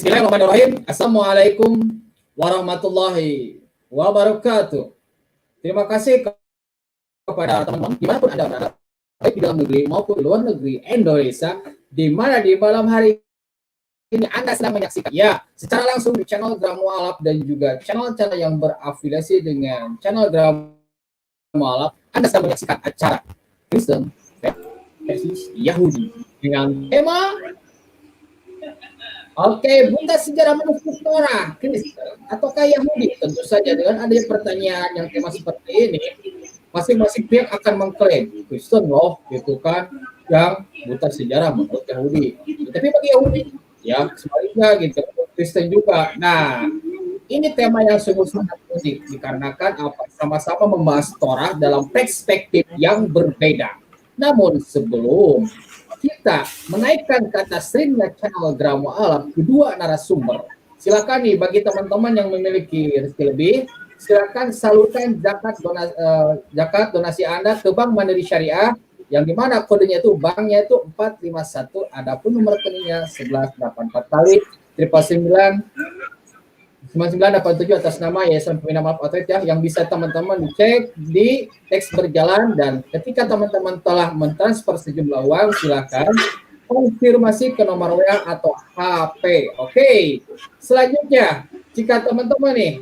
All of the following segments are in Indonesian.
Bismillahirrahmanirrahim. Assalamualaikum warahmatullahi wabarakatuh. Terima kasih kepada teman-teman dimanapun Anda berada, baik di dalam negeri maupun di luar negeri Indonesia, di mana di malam hari ini Anda sedang menyaksikan ya secara langsung di channel Gramu Alap dan juga channel-channel yang berafiliasi dengan channel Gramu Alap. Anda sedang menyaksikan acara Kristen versus Yahudi dengan tema buta sejarah manusia Torah, Kristen ataukah Yahudi? Tentu saja dengan adanya pertanyaan yang tema seperti ini, masing-masing pihak akan mengklaim Kristen loh, gitu kan, yang buta sejarah menurut Yahudi. Tapi bagi Yahudi, ya sebaliknya gitu, Kristen juga. Nah, ini tema yang sungguh sangat unik dikarenakan sama-sama membahas Torah dalam perspektif yang berbeda. Namun sebelum kita menaikkan kata streamnya channel Gramu Alam kedua narasumber, silakan nih bagi teman-teman yang memiliki rezeki lebih, silakan salurkan zakat donasi Anda ke Bank Mandiri Syariah yang dimana kodenya itu banknya itu 451, adapun nomor rekeningnya 1184 kali 9987 atas nama Yayasan Pembina Maaf Atlet ya, yang bisa teman-teman cek di teks berjalan, dan ketika teman-teman telah mentransfer sejumlah uang silakan konfirmasi ke nomor WA atau HP. Oke. Selanjutnya, jika teman-teman nih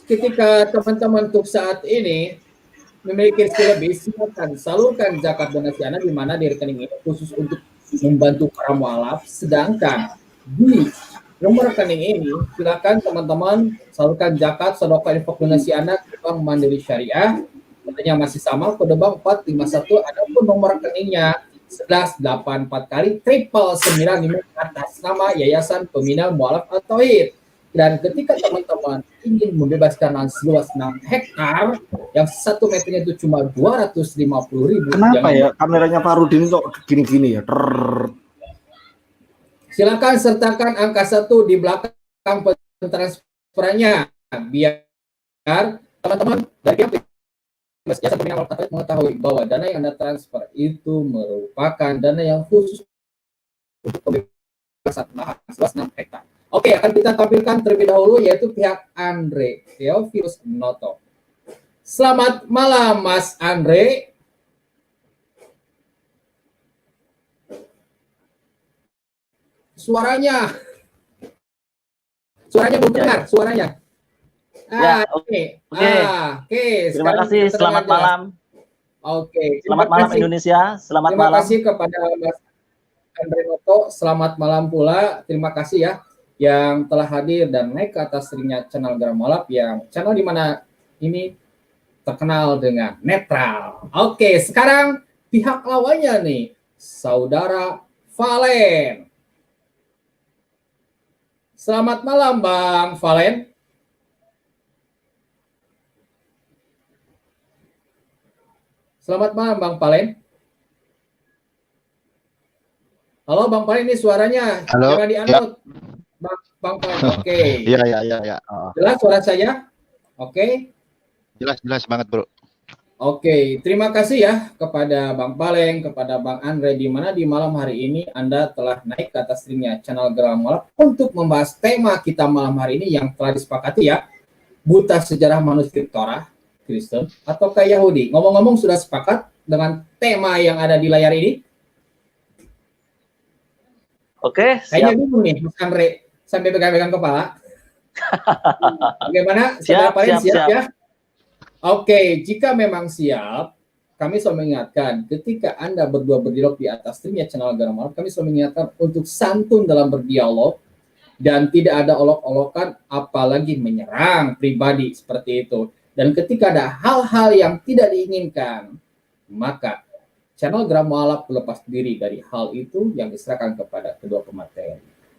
ketika teman-teman untuk saat ini memiliki rezeki lebih, silakan salurkan zakat donasi Anda di mana di rekening ini khusus untuk membantu para mualaf, sedangkan di nomor rekening ini silakan teman-teman salurkan zakat sedekah infak donasi Anda ke Bank Mandiri Syariah. Kodenya masih sama, kode bank 451, adapun nomor rekeningnya 1184 kali 999 atas nama Yayasan Pembina Mualaf At-Tauhid. Dan ketika teman-teman ingin membebaskan lahan seluas 6 hektar yang 1 meternya itu cuma 250.000. Kenapa ya kameranya Pak Rudin kok gini-gini ya? Silakan sertakan angka 1 di belakang transferannya biar teman-teman dari pihak Jasa Pembina Mualaf At-Tauhid mengetahui bahwa dana yang Anda transfer itu merupakan dana yang khusus untuk pembebasan lahan seluas 6 hektar. Oke, akan kita tampilkan terlebih dahulu yaitu pihak Andre Theophilus Noto. Selamat malam Mas Andre. Suaranya belum dengar suaranya. Oke. Terima kasih. Selamat malam. Oke. Selamat malam Indonesia. Selamat malam. Terima kasih kepada Mas Andre Noto. Selamat malam pula. Terima kasih ya yang telah hadir dan naik ke atas ringnya channel Gramu Alap, yang channel di mana ini terkenal dengan netral. Oke, sekarang pihak lawannya nih, Saudara Valen. Selamat malam Bang Valen. Selamat malam Bang Valen. Halo Bang Valen, ini suaranya jangan di-unmute. Bang Valen, oke. Iya. Jelas suara saya? Oke. Jelas banget, Bro. Oke, terima kasih ya kepada Bang Valen, kepada Bang Andre, di mana di malam hari ini Anda telah naik ke atas ringnya channel Gramu Alap untuk membahas tema kita malam hari ini yang telah disepakati ya, buta sejarah manuskrip Torah, Kristen ataukah Yahudi. Ngomong-ngomong, sudah sepakat dengan tema yang ada di layar ini? Oke, Kayaknya bingung nih Mas Andre sampai pegang-pegang kepala. Bagaimana? Siap, Saudara Palen siap, siap. ya? Oke, jika memang siap, kami selalu mengingatkan ketika Anda berdua berdialog di atas streamnya channel Garam Malam, kami selalu mengingatkan untuk santun dalam berdialog dan tidak ada olok-olokan, apalagi menyerang pribadi seperti itu. Dan ketika ada hal-hal yang tidak diinginkan, maka channel Garam Malam lepas diri dari hal itu yang diserahkan kepada kedua pemateri.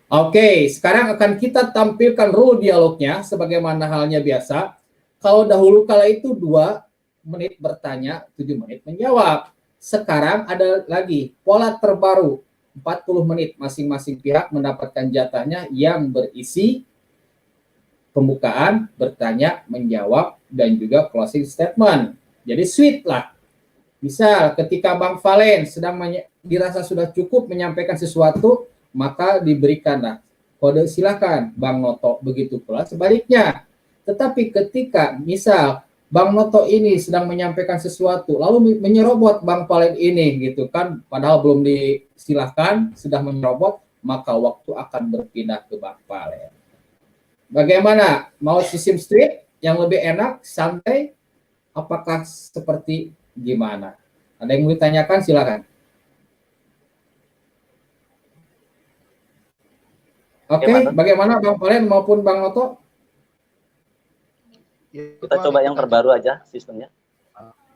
Oke, sekarang akan kita tampilkan rule dialognya sebagaimana halnya biasa. Kalau dahulu kala itu 2 menit bertanya, 7 menit menjawab. Sekarang ada lagi pola terbaru, 40 menit masing-masing pihak mendapatkan jatahnya yang berisi pembukaan, bertanya, menjawab, dan juga closing statement. Jadi sweet lah. Misal ketika Bang Valen sedang dirasa sudah cukup menyampaikan sesuatu, maka diberikanlah kode silakan Bang Noto, begitu pula sebaliknya. Tetapi ketika misal Bang Noto ini sedang menyampaikan sesuatu, lalu menyerobot Bang Valen ini gitu kan, padahal belum disilahkan, sudah menyerobot, maka waktu akan berpindah ke Bang Valen. Bagaimana? Mau sistem street yang lebih enak, santai, apakah seperti gimana? Ada yang mau ditanyakan, silakan. Oke, bagaimana Bang Valen maupun Bang Noto? Kita coba yang terbaru aja sistemnya.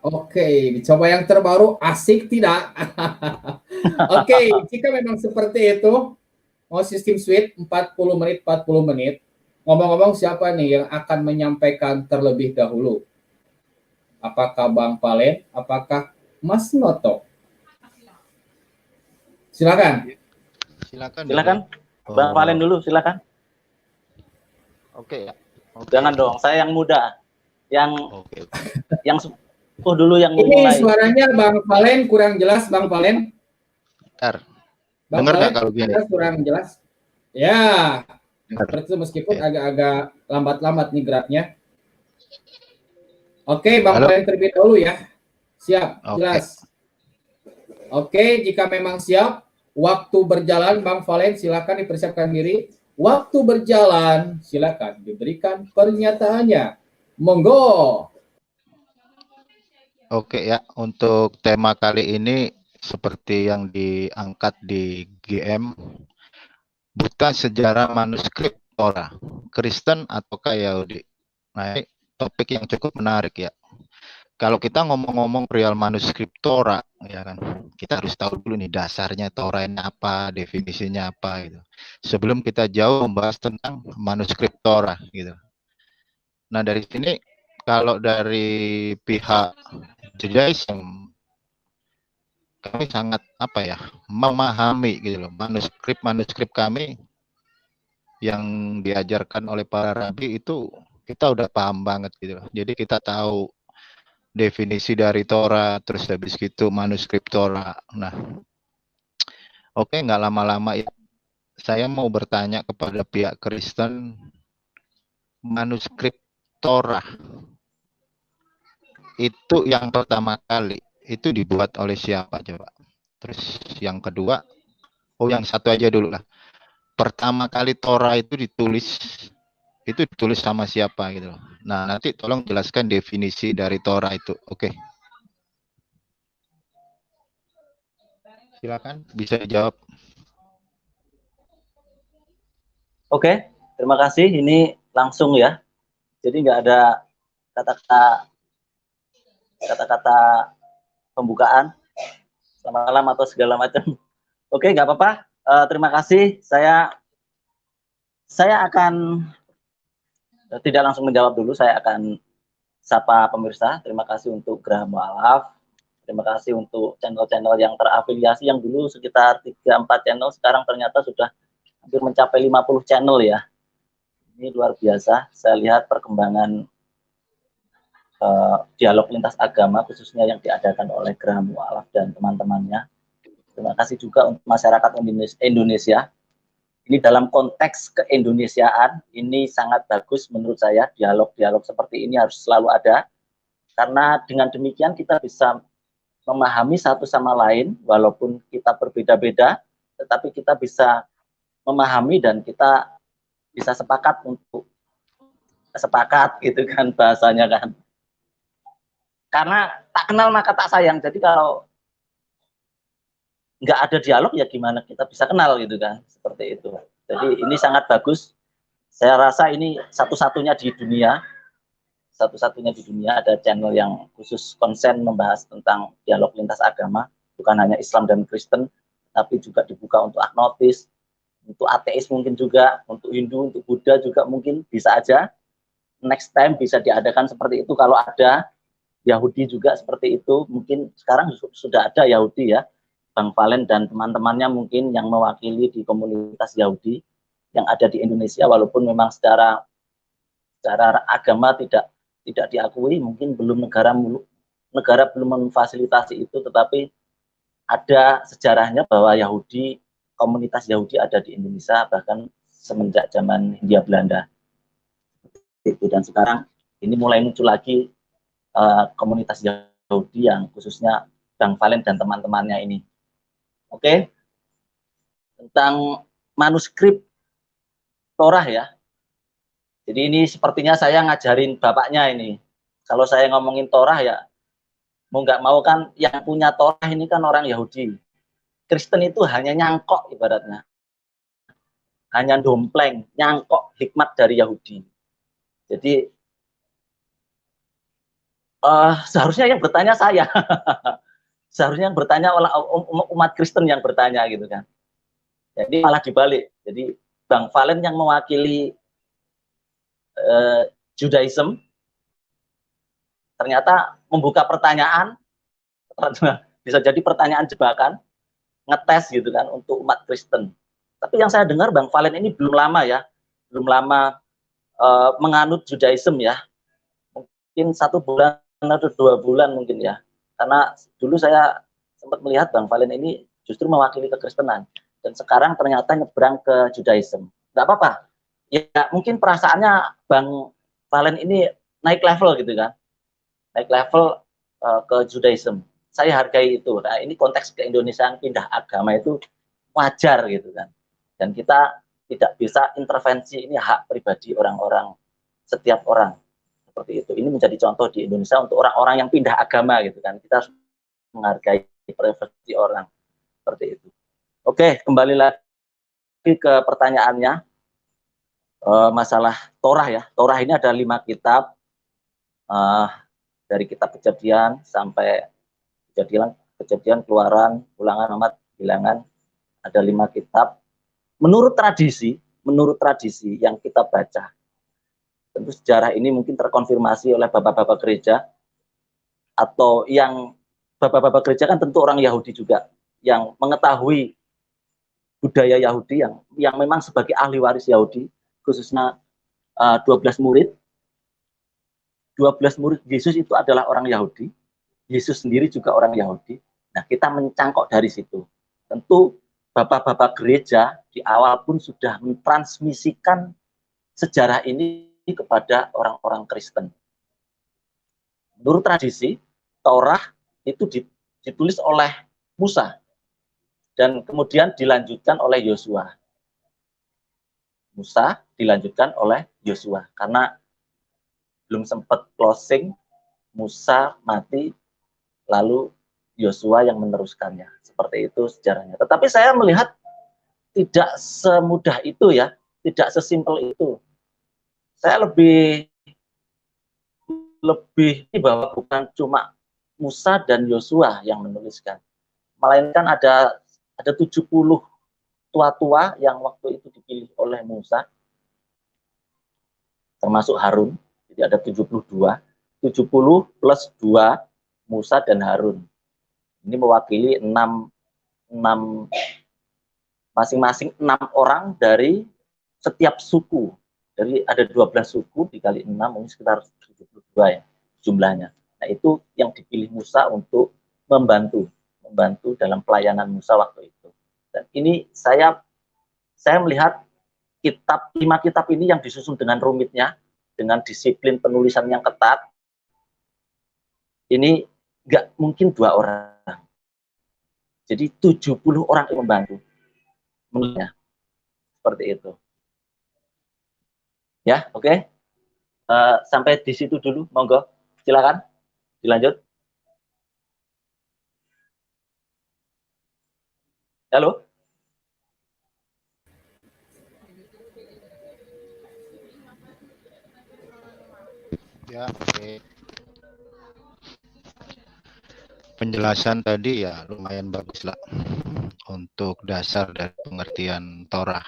Oke, dicoba yang terbaru, asik tidak? Oke, jika memang seperti itu, mau sistem suite 40 menit, 40 menit. Ngomong-ngomong siapa nih yang akan menyampaikan terlebih dahulu? Apakah Bang Valen? Apakah Mas Noto? Silakan. Silakan. Bang Valen dulu, silakan. Oke ya. Jangan dong, saya yang muda. Yang sepuh dulu yang ini mulai. Suaranya Bang Valen kurang jelas, Bang Valen. Bentar. Bang Dengar nggak Valen, kalau gini? kurang jelas. Ya, seperti itu meskipun agak-agak lambat-lambat nih geraknya. Oke, Bang Valen terlebih dahulu ya. Siap, jelas. Oke, jika memang siap, waktu berjalan Bang Valen silakan dipersiapkan diri. Waktu berjalan, silakan diberikan pernyataannya. Monggo. Oke ya, untuk tema kali ini seperti yang diangkat di GM, buta sejarah manuskrip Torah, Kristen ataukah Yahudi. Nah, ini topik yang cukup menarik ya. Kalau kita ngomong-ngomong perihal manuskrip Torah, ya kan, kita harus tahu dulu nih dasarnya Torah ini apa, definisinya apa gitu. Sebelum kita jauh membahas tentang manuskrip Torah gitu. Nah, dari sini kalau dari pihak Judaism, kami sangat memahami gitu loh, manuskrip kami yang diajarkan oleh para rabi itu kita udah paham banget gitu loh. Jadi kita tahu definisi dari Torah, terus habis gitu manuskrip Torah. Nah, oke, nggak lama-lama ya, saya mau bertanya kepada pihak Kristen, manuskrip Torah itu yang pertama kali itu dibuat oleh siapa coba? Terus yang kedua, yang satu aja dulu lah. Pertama kali Torah itu ditulis sama siapa gitu. Nah, nanti tolong jelaskan definisi dari Torah itu. Oke. Silakan, bisa dijawab. Oke, terima kasih. Ini langsung ya. Jadi nggak ada kata-kata pembukaan, selamat malam atau segala macam. Oke, nggak apa-apa. Terima kasih. Saya akan tidak langsung menjawab dulu. Saya akan sapa pemirsa. Terima kasih untuk Graha Mu'alaf. Terima kasih untuk channel-channel yang terafiliasi yang dulu sekitar 3-4 channel, sekarang ternyata sudah hampir mencapai 50 channel ya. Ini luar biasa. Saya lihat perkembangan dialog lintas agama khususnya yang diadakan oleh Graha Mu'alaf dan teman-temannya. Terima kasih juga untuk masyarakat Indonesia. Ini dalam konteks keindonesiaan ini sangat bagus menurut saya. Dialog-dialog seperti ini harus selalu ada, karena dengan demikian kita bisa memahami satu sama lain walaupun kita berbeda-beda, tetapi kita bisa memahami dan kita bisa sepakat untuk sepakat gitu kan bahasanya kan. Karena tak kenal maka tak sayang. Jadi kalau nggak ada dialog ya gimana kita bisa kenal gitu kan, seperti itu. Jadi ini sangat bagus. Saya rasa ini satu-satunya di dunia ada channel yang khusus konsen membahas tentang dialog lintas agama, bukan hanya Islam dan Kristen, tapi juga dibuka untuk agnostis, untuk ateis mungkin juga, untuk Hindu, untuk Buddha juga mungkin bisa aja. Next time bisa diadakan seperti itu kalau ada. Yahudi juga seperti itu, mungkin sekarang sudah ada Yahudi ya, Bang Valen dan teman-temannya mungkin yang mewakili di komunitas Yahudi yang ada di Indonesia, walaupun memang secara agama tidak diakui, mungkin belum negara belum memfasilitasi itu, tetapi ada sejarahnya bahwa komunitas Yahudi ada di Indonesia bahkan semenjak zaman Hindia Belanda itu. Dan sekarang ini mulai muncul lagi komunitas Yahudi yang khususnya Bang Valen dan teman-temannya ini. Oke. Tentang manuskrip Torah ya. Jadi ini sepertinya saya ngajarin bapaknya ini. Kalau saya ngomongin Torah ya, mau nggak mau kan yang punya Torah ini kan orang Yahudi. Kristen itu hanya nyangkok ibaratnya. Hanya dompleng, nyangkok hikmat dari Yahudi. Jadi seharusnya yang bertanya saya. Seharusnya yang bertanya umat Kristen yang bertanya gitu kan. Jadi malah dibalik. Jadi Bang Valen yang mewakili Judaism ternyata membuka pertanyaan, bisa jadi pertanyaan jebakan, ngetes gitu kan untuk umat Kristen. Tapi yang saya dengar Bang Valen ini belum lama menganut Judaism ya. Mungkin 1 bulan atau 2 bulan mungkin ya. Karena dulu saya sempat melihat Bang Valen ini justru mewakili kekristenan. Dan sekarang ternyata nyebrang ke Judaism. Nggak apa-apa. Ya mungkin perasaannya Bang Valen ini naik level gitu kan. Naik level ke Judaism. Saya hargai itu. Nah ini konteks ke-Indonesiaan pindah agama itu wajar gitu kan. Dan kita tidak bisa intervensi, ini hak pribadi orang-orang, setiap orang. Seperti itu. Ini menjadi contoh di Indonesia untuk orang-orang yang pindah agama gitu kan. Kita harus menghargai privasi orang seperti itu. Oke, kembali lagi ke pertanyaannya, masalah Torah ya. Torah ini ada 5 kitab, dari kitab Kejadian sampai Kejadian, Keluaran, Ulangan, Amat, Bilangan, ada 5 kitab. Menurut tradisi yang kita baca, tentu sejarah ini mungkin terkonfirmasi oleh bapak-bapak gereja, atau yang bapak-bapak gereja kan tentu orang Yahudi juga, yang mengetahui budaya Yahudi, yang memang sebagai ahli waris Yahudi, khususnya 12 murid Yesus itu adalah orang Yahudi, Yesus sendiri juga orang Yahudi. Nah kita mencangkok dari situ. Tentu bapak-bapak gereja di awal pun sudah mentransmisikan sejarah ini kepada orang-orang Kristen. Menurut tradisi, Torah itu ditulis oleh Musa dan kemudian dilanjutkan oleh Yosua. Musa dilanjutkan oleh Yosua karena belum sempat closing, Musa mati, lalu Yosua yang meneruskannya. Seperti itu sejarahnya. Tetapi saya melihat tidak semudah itu ya, tidak sesimpel itu. Saya lebih bahwa bukan cuma Musa dan Yosua yang menuliskan, melainkan ada 70 tua-tua yang waktu itu dipilih oleh Musa, termasuk Harun. Jadi ada 70 plus 2, Musa dan Harun. Ini mewakili 6 masing-masing 6 orang dari setiap suku. Jadi ada 12 suku dikali 6, mungkin sekitar 72 ya jumlahnya. Nah itu yang dipilih Musa untuk membantu dalam pelayanan Musa waktu itu. Dan ini saya melihat 5 kitab ini yang disusun dengan rumitnya, dengan disiplin penulisan yang ketat, ini nggak mungkin 2 orang. Jadi 70 orang yang membantu. Seperti itu. Ya, oke. Sampai di situ dulu, monggo, silakan dilanjut. Halo. Ya, oke. Penjelasan tadi ya lumayan bagus lah untuk dasar dan pengertian Torah.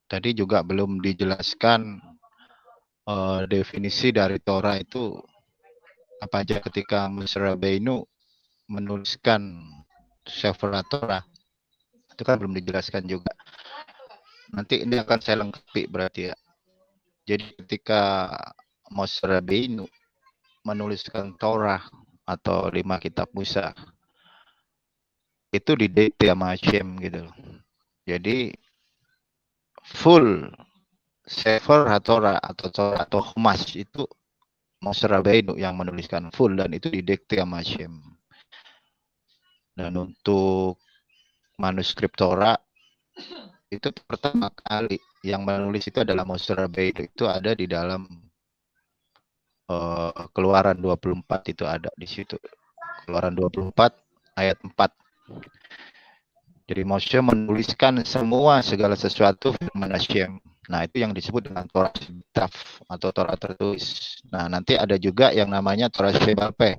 Tadi juga belum dijelaskan definisi dari Torah itu apa aja ketika Moshe Rabbeinu menuliskan Sefer Torah. Itu kan belum dijelaskan juga. Nanti ini akan saya lengkapi berarti ya. Jadi ketika Moshe Rabbeinu menuliskan Torah atau 5 kitab Musa, itu didikte sama Hashem gitu. Jadi full Sefer Torah atau Humas itu Moshe Rabbeinu yang menuliskan full dan itu didikte sama Hashem. Dan untuk manuskrip Torah itu pertama kali yang menulis itu adalah Moshe Rabbeinu, itu ada di dalam Keluaran 24 itu ada di situ. Keluaran 24 ayat 4. Jadi Moshe menuliskan semua segala sesuatu firman Hashem. Nah, itu yang disebut dengan Torah Shebitaf atau Torah tertulis. Nah, nanti ada juga yang namanya Torah Shebalpeh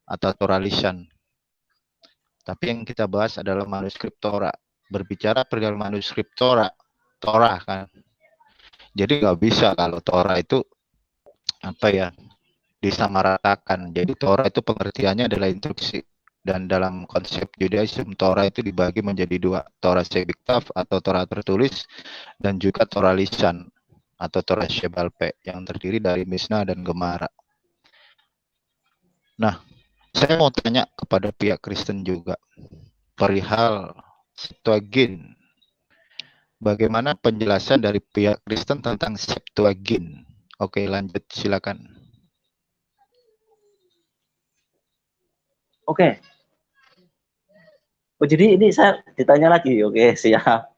atau Torah lisan. Tapi yang kita bahas adalah manuskrip Torah. Berbicara perihal manuskrip Torah kan. Jadi nggak bisa kalau Torah itu apa ya disamaratakan. Jadi Torah itu pengertiannya adalah instruksi. Dan dalam konsep Judaism, Torah itu dibagi menjadi 2. Torah Shebitaf atau Torah tertulis dan juga Torah lisan atau Torah Shebalpeh yang terdiri dari Mishnah dan Gemara. Nah, saya mau tanya kepada pihak Kristen juga perihal Septuagint. Bagaimana penjelasan dari pihak Kristen tentang Septuagint? Oke, lanjut silakan. Oke. Oh, jadi ini saya ditanya lagi. Oke, siap.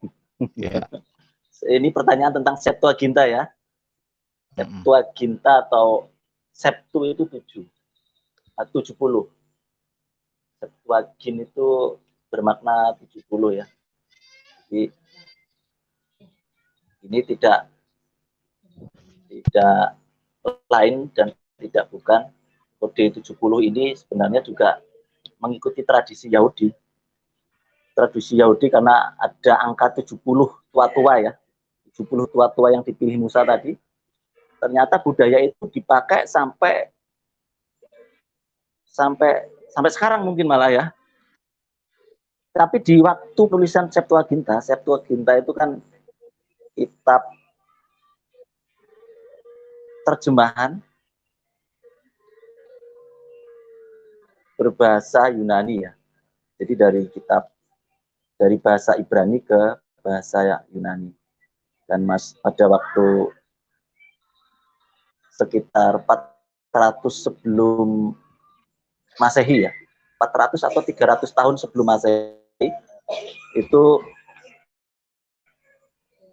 Ya. Ini pertanyaan tentang Septuaginta ya. Septuaginta atau Septu itu 70. Septuagint itu bermakna 70 ya. Jadi ini tidak lain dan tidak bukan. Kode 70 ini sebenarnya juga mengikuti tradisi Yahudi. Tradisi Yahudi karena ada angka 70 tua-tua ya. 70 tua-tua yang dipilih Musa tadi. Ternyata budaya itu dipakai sampai sekarang mungkin malah ya. Tapi di waktu tulisan Septuaginta itu kan kitab terjemahan berbahasa Yunani ya. Jadi dari bahasa Ibrani ke bahasa Yunani. Dan pada waktu sekitar 400 sebelum Masehi ya. 400 atau 300 tahun sebelum Masehi itu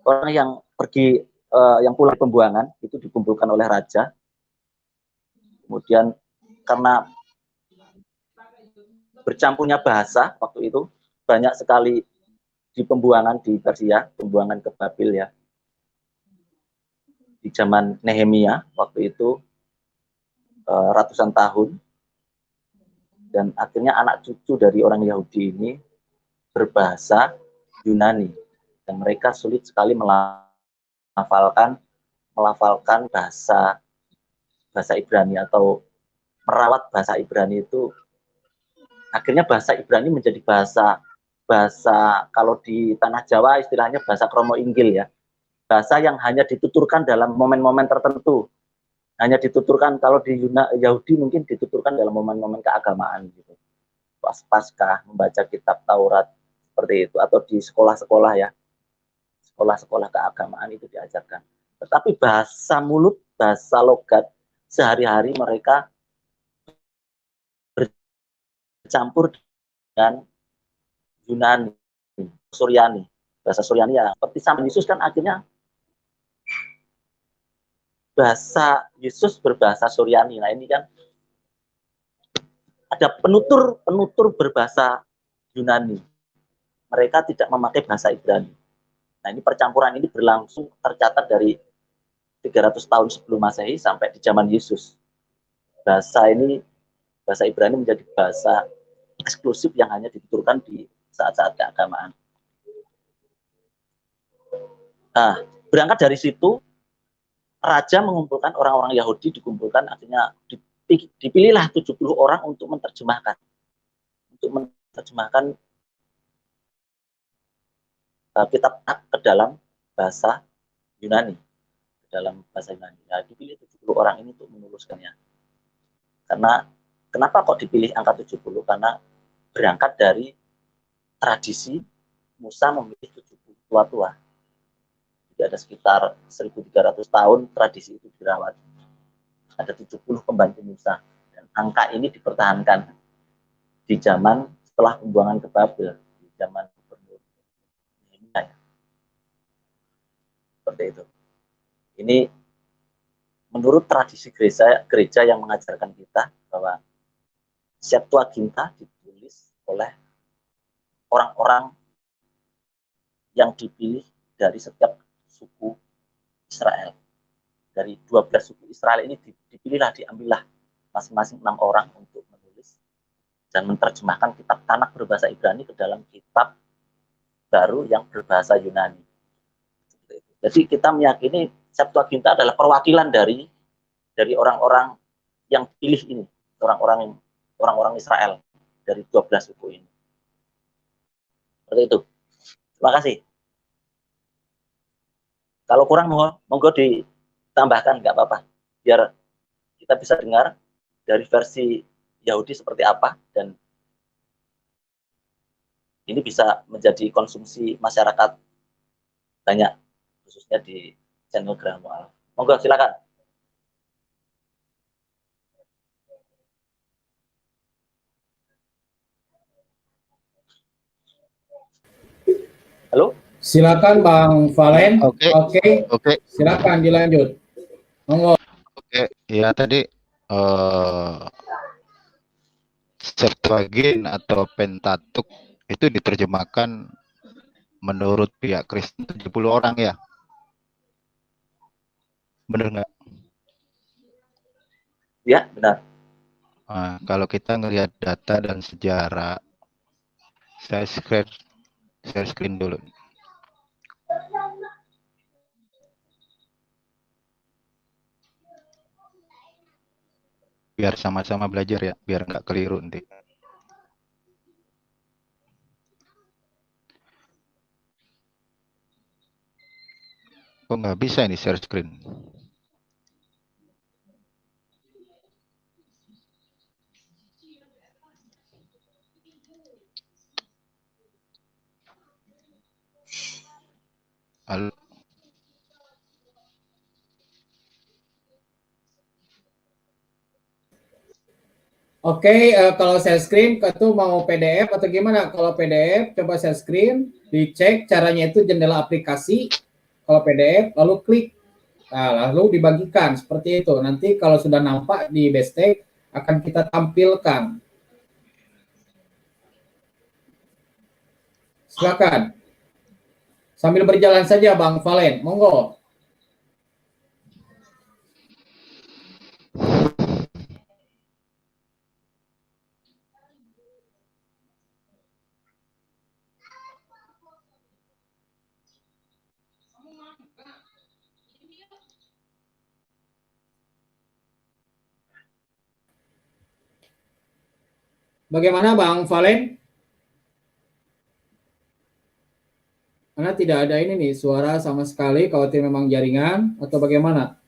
orang yang pergi yang pulang pembuangan itu dikumpulkan oleh raja. Kemudian karena bercampurnya bahasa waktu itu banyak sekali di pembuangan di Persia, pembuangan ke Babil ya. Di zaman Nehemia waktu itu ratusan tahun, dan akhirnya anak cucu dari orang Yahudi ini berbahasa Yunani dan mereka sulit sekali melafalkan bahasa Ibrani atau merawat bahasa Ibrani itu. Akhirnya bahasa Ibrani menjadi bahasa kalau di tanah Jawa istilahnya bahasa kromo inggil ya. Bahasa yang hanya dituturkan dalam momen-momen tertentu. Hanya dituturkan kalau di Yahudi mungkin dituturkan dalam momen-momen keagamaan gitu. Pas Paskah, membaca kitab Taurat seperti itu, atau di sekolah-sekolah ya. Sekolah-sekolah keagamaan itu diajarkan. Tetapi bahasa mulut, bahasa logat sehari-hari mereka bercampur dengan Yunani, Suryani. Bahasa Suryani ya. Seperti sama Yesus kan akhirnya bahasa Yesus berbahasa Suryani. Nah, ini kan ada penutur berbahasa Yunani. Mereka tidak memakai bahasa Ibrani. Nah, ini percampuran ini berlangsung tercatat dari 300 tahun sebelum Masehi sampai di zaman Yesus. Bahasa Ibrani menjadi bahasa eksklusif yang hanya dituturkan di saat-saat keagamaan. Nah, berangkat dari situ, raja mengumpulkan orang-orang Yahudi, dikumpulkan, akhirnya dipilihlah 70 orang untuk menerjemahkan kitab ke dalam bahasa Yunani. Nah, dipilih 70 orang ini untuk menuliskannya. Karena kenapa kok dipilih angka 70? Karena berangkat dari tradisi Musa memilih 70 tua-tua. Jadi ada sekitar 1300 tahun tradisi itu dirawat. Ada 70 pembantu Musa. Dan angka ini dipertahankan di zaman setelah pembuangan ke Babel, di zaman gubernur Nehemia. Seperti itu. Ini menurut tradisi gereja yang mengajarkan kita bahwa Septuaginta ditulis oleh orang-orang yang dipilih dari setiap suku Israel. Dari 12 suku Israel ini diambillah masing-masing 6 orang untuk menulis dan menerjemahkan kitab Tanakh berbahasa Ibrani ke dalam kitab baru yang berbahasa Yunani. Jadi kita meyakini Septuaginta adalah perwakilan dari orang-orang yang pilih ini, orang-orang Israel dari 12 suku ini. Seperti itu. Terima kasih. Kalau kurang monggo ditambahkan, nggak apa-apa, biar kita bisa dengar dari versi Yahudi seperti apa, dan ini bisa menjadi konsumsi masyarakat banyak, khususnya di channel Graham Mu'alaf. Monggo silakan. Halo? Silakan Bang Valen. Oke. Silakan dilanjut. Monggo. Oke, ya tadi Septuagint atau Pentateuch itu diterjemahkan menurut pihak Kristen 70 orang ya. Benar nggak? Ya, benar. Nah, kalau kita ngelihat data dan sejarah, saya screen dulu. Biar sama-sama belajar ya, biar nggak keliru nanti. Kok nggak bisa ini share screen? Halo. Oke, kalau share screen itu mau PDF atau gimana? Kalau PDF coba share screen, dicek caranya itu jendela aplikasi. Kalau PDF lalu klik, nah, lalu dibagikan seperti itu. Nanti kalau sudah nampak di Bestek akan kita tampilkan. Silakan. Sambil berjalan saja Bang Valen, monggo. Bagaimana Bang Valen? Karena tidak ada ini nih suara sama sekali, khawatir memang jaringan atau bagaimana?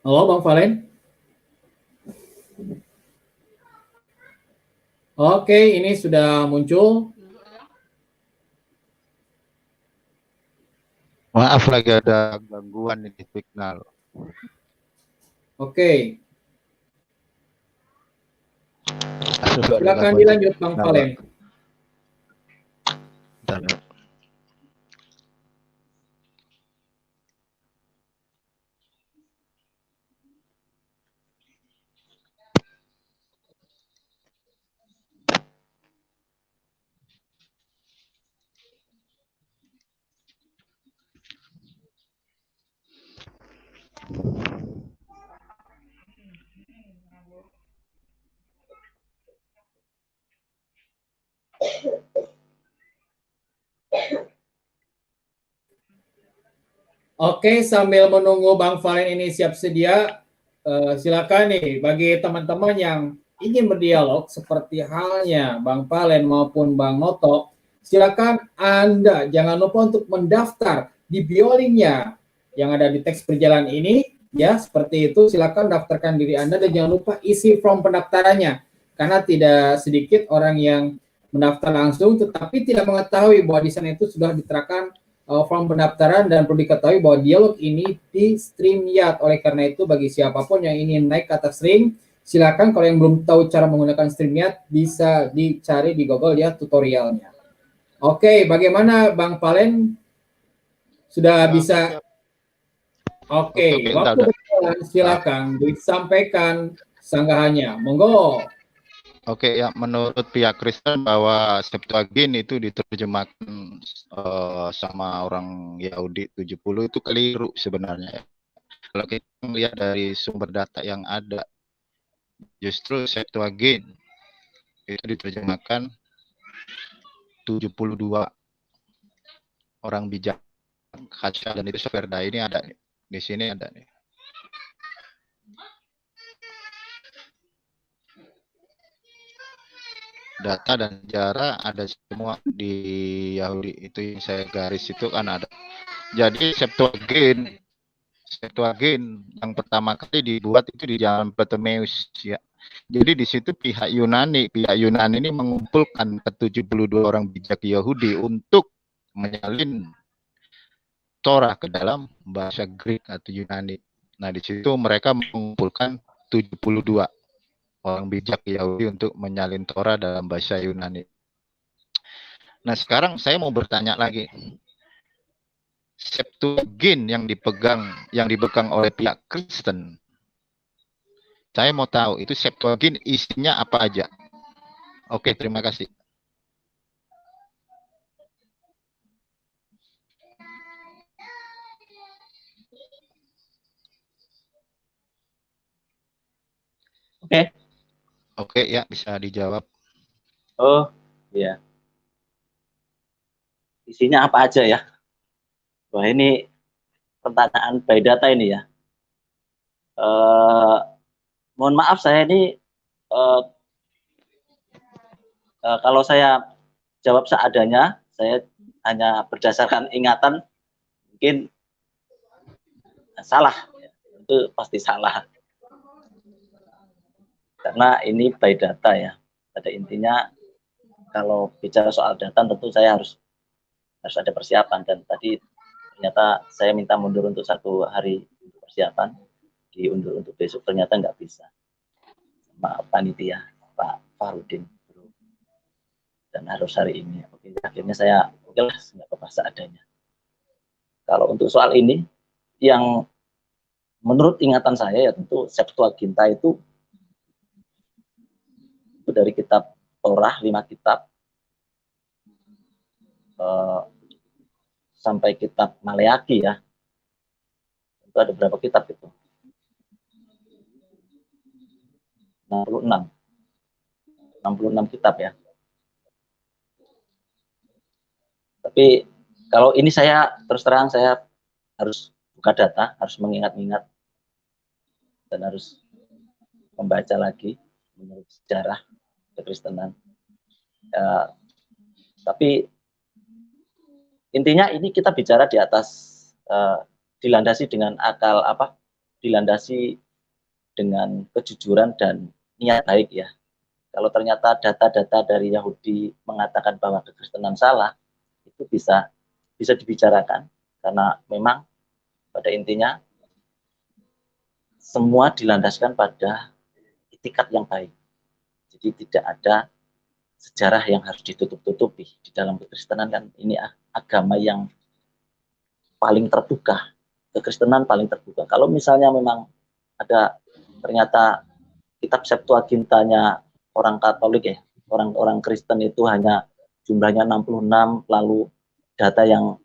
Halo Bang Valen? Oke, ini sudah muncul. Maaf lagi ada gangguan di signal. Oke. Silakan dilanjut Bang Valen. Oke, sambil menunggu Bang Valen ini siap sedia, silakan nih bagi teman-teman yang ingin berdialog seperti halnya Bang Valen maupun Bang Noto, silakan Anda jangan lupa untuk mendaftar di bio linknya yang ada di teks perjalanan ini, ya seperti itu. Silakan daftarkan diri Anda dan jangan lupa isi form pendaftarannya, karena tidak sedikit orang yang mendaftar langsung tetapi tidak mengetahui bahwa di sana itu sudah diterapkan form pendaftaran, dan perlu diketahui bahwa dialog ini di StreamYard. Oleh karena itu bagi siapapun yang ingin naik ke atas ring, silakan kalau yang belum tahu cara menggunakan StreamYard bisa dicari di Google ya tutorialnya. Oke, bagaimana Bang Valen? Sudah bisa? Oke, waktu berjalan, silakan disampaikan sanggahannya. Monggo. Oke, ya, menurut pihak Kristen bahwa Septuagint itu diterjemahkan sama orang Yahudi 70 itu keliru sebenarnya. Kalau kita melihat dari sumber data yang ada, justru Septuagint itu diterjemahkan 72 orang bijak kaca, dan itu Soferda ini ada nih. Di sini ada nih. Data dan sejarah ada semua di Yahudi, itu yang saya garis itu kan ada. Jadi Septuagint yang pertama kali dibuat itu di zaman Ptolemeus ya. Jadi di situ pihak Yunani ini mengumpulkan ke-72 orang bijak Yahudi untuk menyalin Torah ke dalam bahasa Greek atau Yunani. Nah, di situ mereka mengumpulkan 72 orang bijak Yahudi untuk menyalin Torah dalam bahasa Yunani. Nah, sekarang saya mau bertanya lagi. Septuagint yang dipegang oleh pihak Kristen. Saya mau tahu itu Septuagint isinya apa aja. Oke, terima kasih. Oke, ya bisa dijawab. Oh, iya. Isinya apa aja ya? Wah, ini pertanyaan by data ini ya. Mohon maaf saya ini kalau saya jawab seadanya, saya hanya berdasarkan ingatan, mungkin salah. Itu pasti salah. Karena ini by data ya. Pada intinya kalau bicara soal data tentu saya harus ada persiapan, dan tadi ternyata saya minta mundur untuk 1 hari untuk persiapan, diundur untuk besok, ternyata nggak bisa sama panitia Pak Farudin, dan harus hari ini. Oke, akhirnya saya oke lah, nggak apa-apa seadanya. Kalau untuk soal ini yang menurut ingatan saya ya tentu Septuaginta itu dari kitab Torah 5 kitab sampai kitab Maleaki ya. Itu ada berapa kitab itu? 66 kitab ya. Tapi kalau ini saya terus terang saya harus buka data, harus mengingat-ingat, dan harus membaca lagi menurut sejarah kekristenan. Tapi intinya ini kita bicara di atas dilandasi dengan akal dilandasi dengan kejujuran dan niat baik ya. Kalau ternyata data-data dari Yahudi mengatakan bahwa kekristenan salah, itu bisa dibicarakan, karena memang pada intinya semua dilandaskan pada itikat yang baik. Jadi tidak ada sejarah yang harus ditutup-tutupi. Di dalam kekristenan kan ini agama yang paling terbuka. Kekristenan paling terbuka. Kalau misalnya memang ada ternyata kitab Septuagintanya orang Katolik ya, orang Kristen itu hanya jumlahnya 66, lalu data yang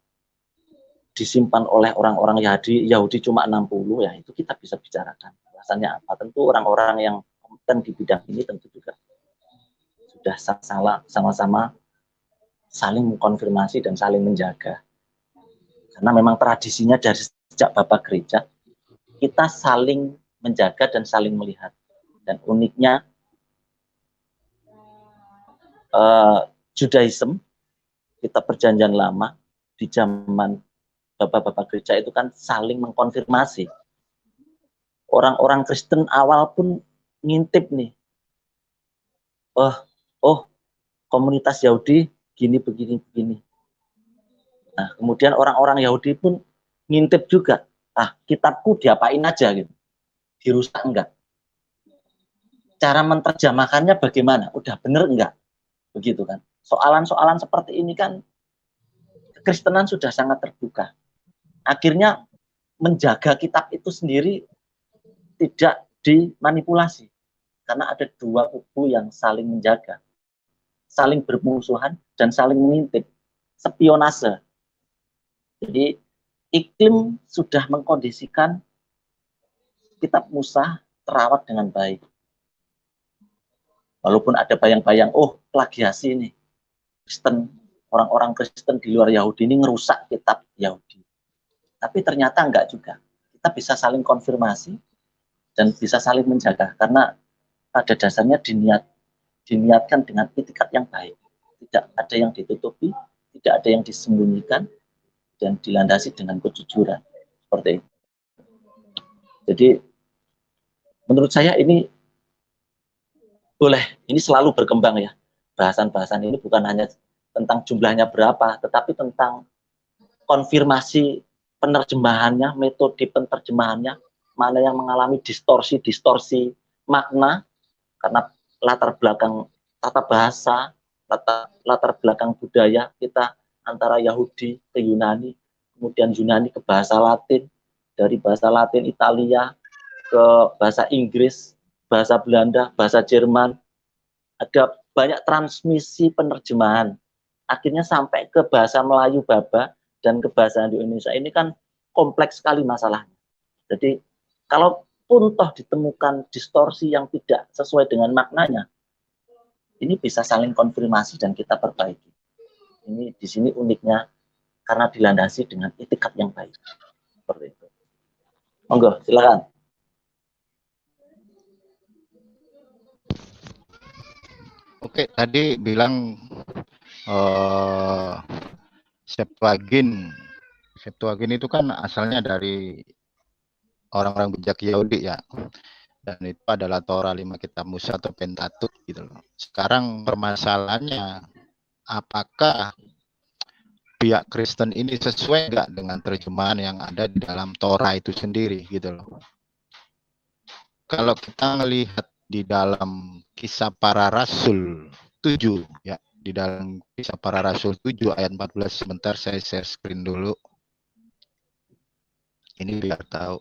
disimpan oleh orang-orang Yahudi cuma 60 ya, itu kita bisa bicarakan. Alasannya apa? Tentu orang-orang yang kompeten di bidang ini tentu juga sudah sama-sama saling mengkonfirmasi dan saling menjaga. Karena memang tradisinya sejak Bapak Gereja, kita saling menjaga dan saling melihat. Dan uniknya, Judaism, kita perjanjian lama, di zaman Bapak-Bapak Gereja itu kan saling mengkonfirmasi. Orang-orang Kristen awal pun ngintip nih, oh komunitas Yahudi gini begini. Nah, kemudian orang-orang Yahudi pun ngintip juga, kitabku diapain aja gitu, dirusak enggak? Cara menerjemahkannya bagaimana? Udah bener enggak? Begitu kan? Soalan-soalan seperti ini kan kekristenan sudah sangat terbuka. Akhirnya menjaga kitab itu sendiri tidak dimanipulasi. Karena ada dua kubu yang saling menjaga, saling bermusuhan dan saling mengintip, spionase. Jadi iklim sudah mengkondisikan kitab Musa terawat dengan baik. Walaupun ada bayang-bayang, plagiasi nih, Kristen, orang-orang Kristen di luar Yahudi ini ngerusak kitab Yahudi. Tapi ternyata enggak juga. Kita bisa saling konfirmasi dan bisa saling menjaga, karena pada dasarnya diniatkan dengan itikat yang baik. Tidak ada yang ditutupi, tidak ada yang disembunyikan, dan dilandasi dengan kejujuran. Seperti itu. Jadi, menurut saya ini boleh, ini selalu berkembang ya. Bahasan-bahasan ini bukan hanya tentang jumlahnya berapa, tetapi tentang konfirmasi penerjemahannya, metode penerjemahannya, mana yang mengalami distorsi makna, karena latar belakang tata bahasa, latar belakang budaya kita antara Yahudi ke Yunani, kemudian Yunani ke bahasa Latin, dari bahasa Latin Italia ke bahasa Inggris, bahasa Belanda, bahasa Jerman. Ada banyak transmisi penerjemahan. Akhirnya sampai ke bahasa Melayu Baba dan ke bahasa Indonesia. Ini kan kompleks sekali masalahnya. Jadi kalau pun toh ditemukan distorsi yang tidak sesuai dengan maknanya, ini bisa saling konfirmasi dan kita perbaiki. Ini di sini uniknya karena dilandasi dengan itikat yang baik. Seperti itu. Monggo, silakan. Oke, tadi bilang Septuagint itu kan asalnya dari orang-orang bijak Yahudi ya. Dan itu adalah Torah 5 kitab Musa atau Pentateuch gitu loh. Sekarang permasalahannya, apakah pihak Kristen ini sesuai nggak dengan terjemahan yang ada di dalam Torah itu sendiri gitu loh. Kalau kita melihat di dalam Kisah Para Rasul 7 ya, di dalam Kisah Para Rasul 7 ayat 14, sebentar saya share screen dulu. Ini biar tahu.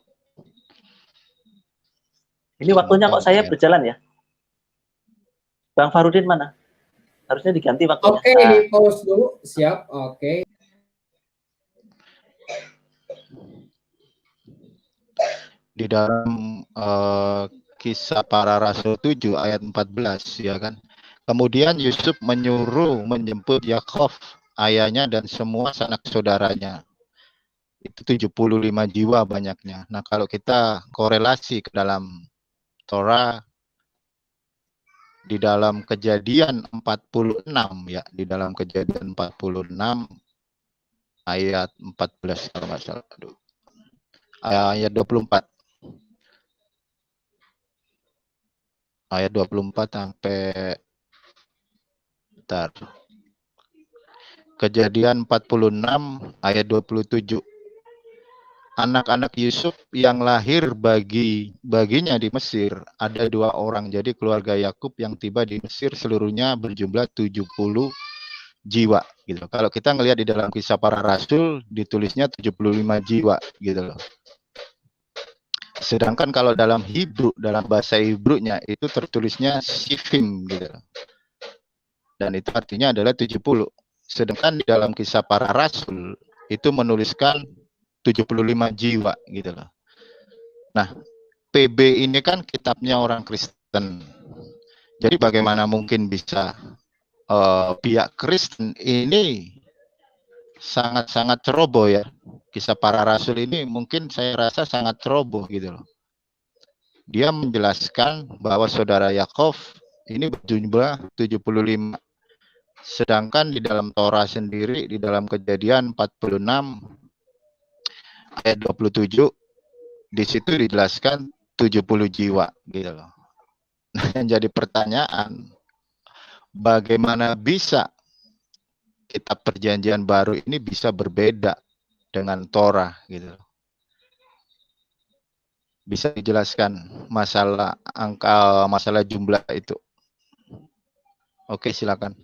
Ini waktunya kok saya berjalan ya? Bang Farudin mana? Harusnya diganti waktunya. Oke, di pause dulu. Siap, oke. Di dalam Kisah Para Rasul 7 ayat 14 ya kan. Kemudian Yusuf menyuruh menjemput Yakov, ayahnya dan semua sanak saudaranya. Itu 75 jiwa banyaknya. Nah, kalau kita korelasi ke dalam Torah, di dalam Kejadian 46 ya, di dalam Kejadian 46 ayat 14 kalau nggak salah. Ayat 24. Ayat 24 sampai bentar. Kejadian 46 ayat 27. Anak-anak Yusuf yang lahir baginya di Mesir ada 2 orang. Jadi keluarga Yakub yang tiba di Mesir seluruhnya berjumlah 70 jiwa gitu. Kalau kita ngelihat di dalam Kisah Para Rasul ditulisnya 75 jiwa gitu loh. Sedangkan kalau dalam Hebrew, dalam bahasa Hebrew-nya itu tertulisnya Shifim gitu loh. Dan itu artinya adalah 70. Sedangkan di dalam Kisah Para Rasul itu menuliskan 75 jiwa gitu loh. Nah, PB ini kan kitabnya orang Kristen. Jadi bagaimana mungkin bisa pihak Kristen ini sangat-sangat ceroboh ya. Kisah Para Rasul ini mungkin saya rasa sangat ceroboh gitu loh. Dia menjelaskan bahwa saudara Yakov ini berjumlah 75. Sedangkan di dalam Torah sendiri, di dalam Kejadian 46 ayat 27, di situ dijelaskan 70 jiwa gitu loh. Nah, yang jadi pertanyaan, bagaimana bisa kitab Perjanjian Baru ini bisa berbeda dengan Torah gitu loh. Bisa dijelaskan masalah masalah jumlah itu. Oke, silakan.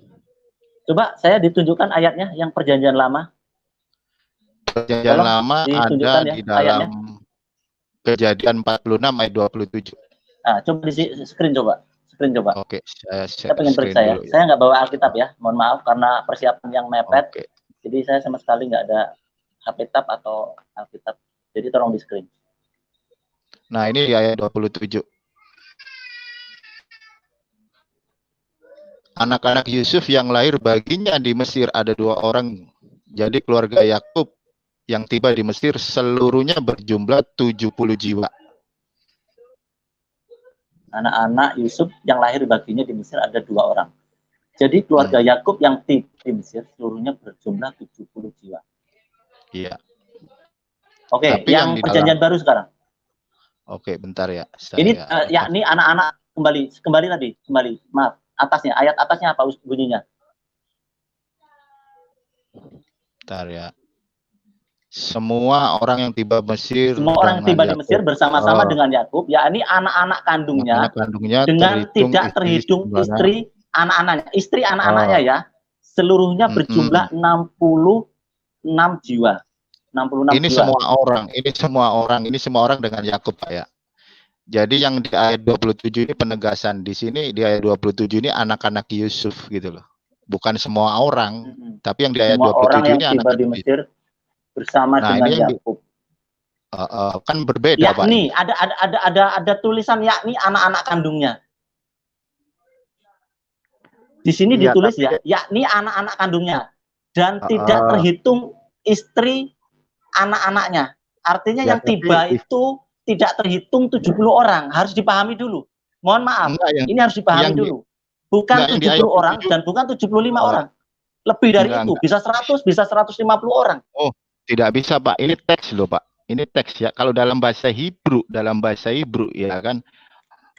Coba saya ditunjukkan ayatnya yang Perjanjian Lama. Perjanjian Tolong Lama ada ditunjukkan ya di dalam ayatnya. Kejadian 46 ayat 27. Nah, coba di screen coba. Screen coba. Oke, saya Saya pengen screen periksa ya. dulu ya. Saya nggak bawa Alkitab ya. Mohon maaf karena persiapan yang mepet. Oke. Jadi saya sama sekali nggak ada Alkitab atau Alkitab. Jadi tolong di screen. Nah, ini di ayat 27. Anak-anak Yusuf yang lahir baginya di Mesir ada 2 orang. Jadi keluarga Yakub yang tiba di Mesir seluruhnya berjumlah 70 jiwa. Anak-anak Yusuf yang lahir baginya di Mesir ada 2 orang. Jadi keluarga Yakub yang tiba di Mesir seluruhnya berjumlah 70 jiwa. Iya. Oke, Tapi yang yang di Perjanjian Baru sekarang. Oke, bentar ya. Ini yakni anak-anak kembali tadi, maaf, atasnya, ayat atasnya apa bunyinya? Bentar ya. Semua orang yang tiba Mesir, semua orang yang tiba di Mesir bersama-sama dengan Yakub, yakni anak-anak kandungnya, dengan tidak terhitung istri anak-anaknya. Istri anak-anaknya ya, seluruhnya berjumlah 66 jiwa. 66 ini jiwa. semua orang dengan Yakub, Pak ya. Jadi yang di ayat 27 ini penegasan, di sini di ayat 27 ini anak-anak Yusuf gitu loh. Bukan semua orang, tapi yang di ayat semua 27 orang yang ini tiba di Mesir bersama dengan Yakub. Kan berbeda, Pak. Yakni ada tulisan yakni anak-anak kandungnya. Di sini ditulis ya, yakni anak-anak kandungnya dan tidak terhitung istri anak-anaknya. Artinya yang tiba itu tidak terhitung 70 orang. Harus dipahami dulu. Mohon maaf, ini harus dipahami dulu. Bukan 70 orang dan bukan 75 orang. Lebih dari itu, bisa 100, bisa 150 orang. Oh, tidak bisa, Pak. Ini teks loh, Pak. Ini teks ya. Kalau dalam bahasa Hebrew ya kan.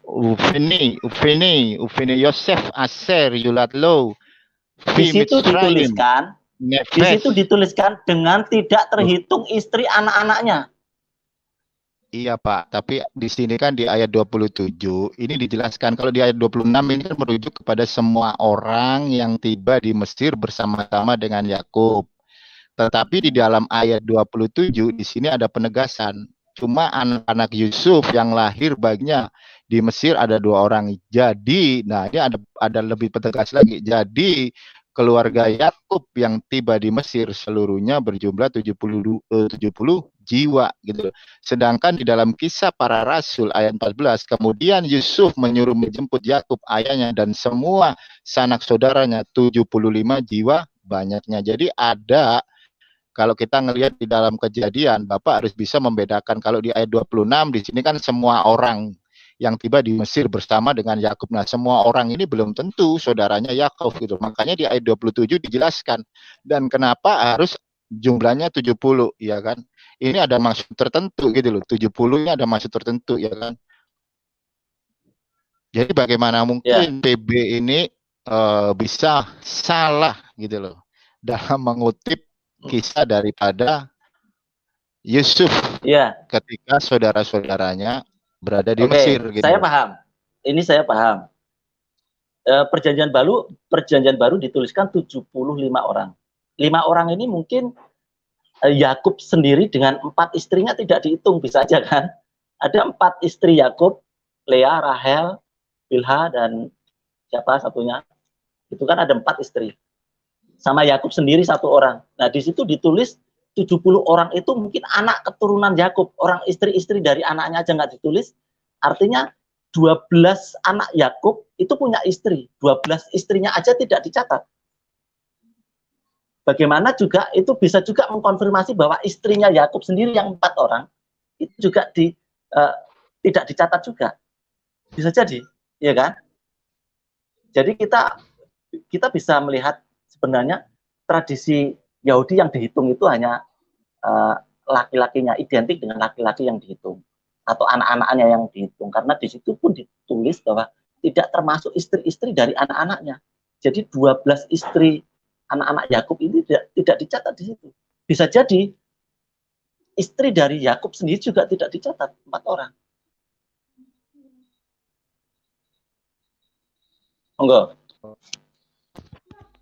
Ufini Yosef Aser Yulatlo. Di situ dituliskan dengan tidak terhitung istri anak-anaknya. Iya, Pak, tapi di sini kan di ayat 27 ini dijelaskan. Kalau di ayat 26 ini kan merujuk kepada semua orang yang tiba di Mesir bersama-sama dengan Yakub. Tetapi di dalam ayat 27 di sini ada penegasan. Cuma anak-anak Yusuf yang lahir baginya di Mesir ada 2 orang. Jadi, nah ini ada lebih penegas lagi. Jadi keluarga Yakub yang tiba di Mesir seluruhnya berjumlah 70 jiwa gitu. Sedangkan di dalam Kisah Para Rasul ayat 14, kemudian Yusuf menyuruh menjemput Yakub ayahnya dan semua sanak saudaranya 75 jiwa banyaknya. Jadi ada, kalau kita ngelihat di dalam Kejadian, Bapak harus bisa membedakan. Kalau di ayat 26 di sini kan semua orang yang tiba di Mesir bersama dengan Yakub. Nah, semua orang ini belum tentu saudaranya Yakub gitu. Makanya di ayat 27 dijelaskan. Dan kenapa harus jumlahnya 70, ya kan? Ini ada maksud tertentu gitu loh. 70 ini ada maksud tertentu, ya kan? Jadi bagaimana mungkin PB ini bisa salah gitu loh dalam mengutip kisah daripada Yusuf ketika saudara-saudaranya berada di Mesir. Gitu. Saya paham. Ini saya paham. Perjanjian baru dituliskan 75 orang. 5 orang ini mungkin Yakub sendiri dengan 4 istrinya tidak dihitung, bisa aja kan? Ada 4 istri Yakub, Lea, Rahel, Bilha, dan siapa satunya? Itu kan ada 4 istri. Sama Yakub sendiri 1 orang. Nah, di situ ditulis 70 orang itu mungkin anak keturunan Yakub. Orang istri-istri dari anaknya aja nggak ditulis. Artinya 12 anak Yakub itu punya istri. 12 istrinya aja tidak dicatat. bagaimana juga itu bisa juga mengkonfirmasi bahwa istrinya Yakub sendiri yang 4 orang itu juga tidak dicatat juga. Bisa jadi, ya kan? Jadi kita bisa melihat sebenarnya tradisi Yahudi yang dihitung itu hanya laki-lakinya, identik dengan laki-laki yang dihitung atau anak-anaknya yang dihitung, karena di situ pun ditulis bahwa tidak termasuk istri-istri dari anak-anaknya. Jadi 12 istri anak-anak Yakub ini tidak dicatat di situ. Bisa jadi istri dari Yakub sendiri juga tidak dicatat, 4 orang. Enggak.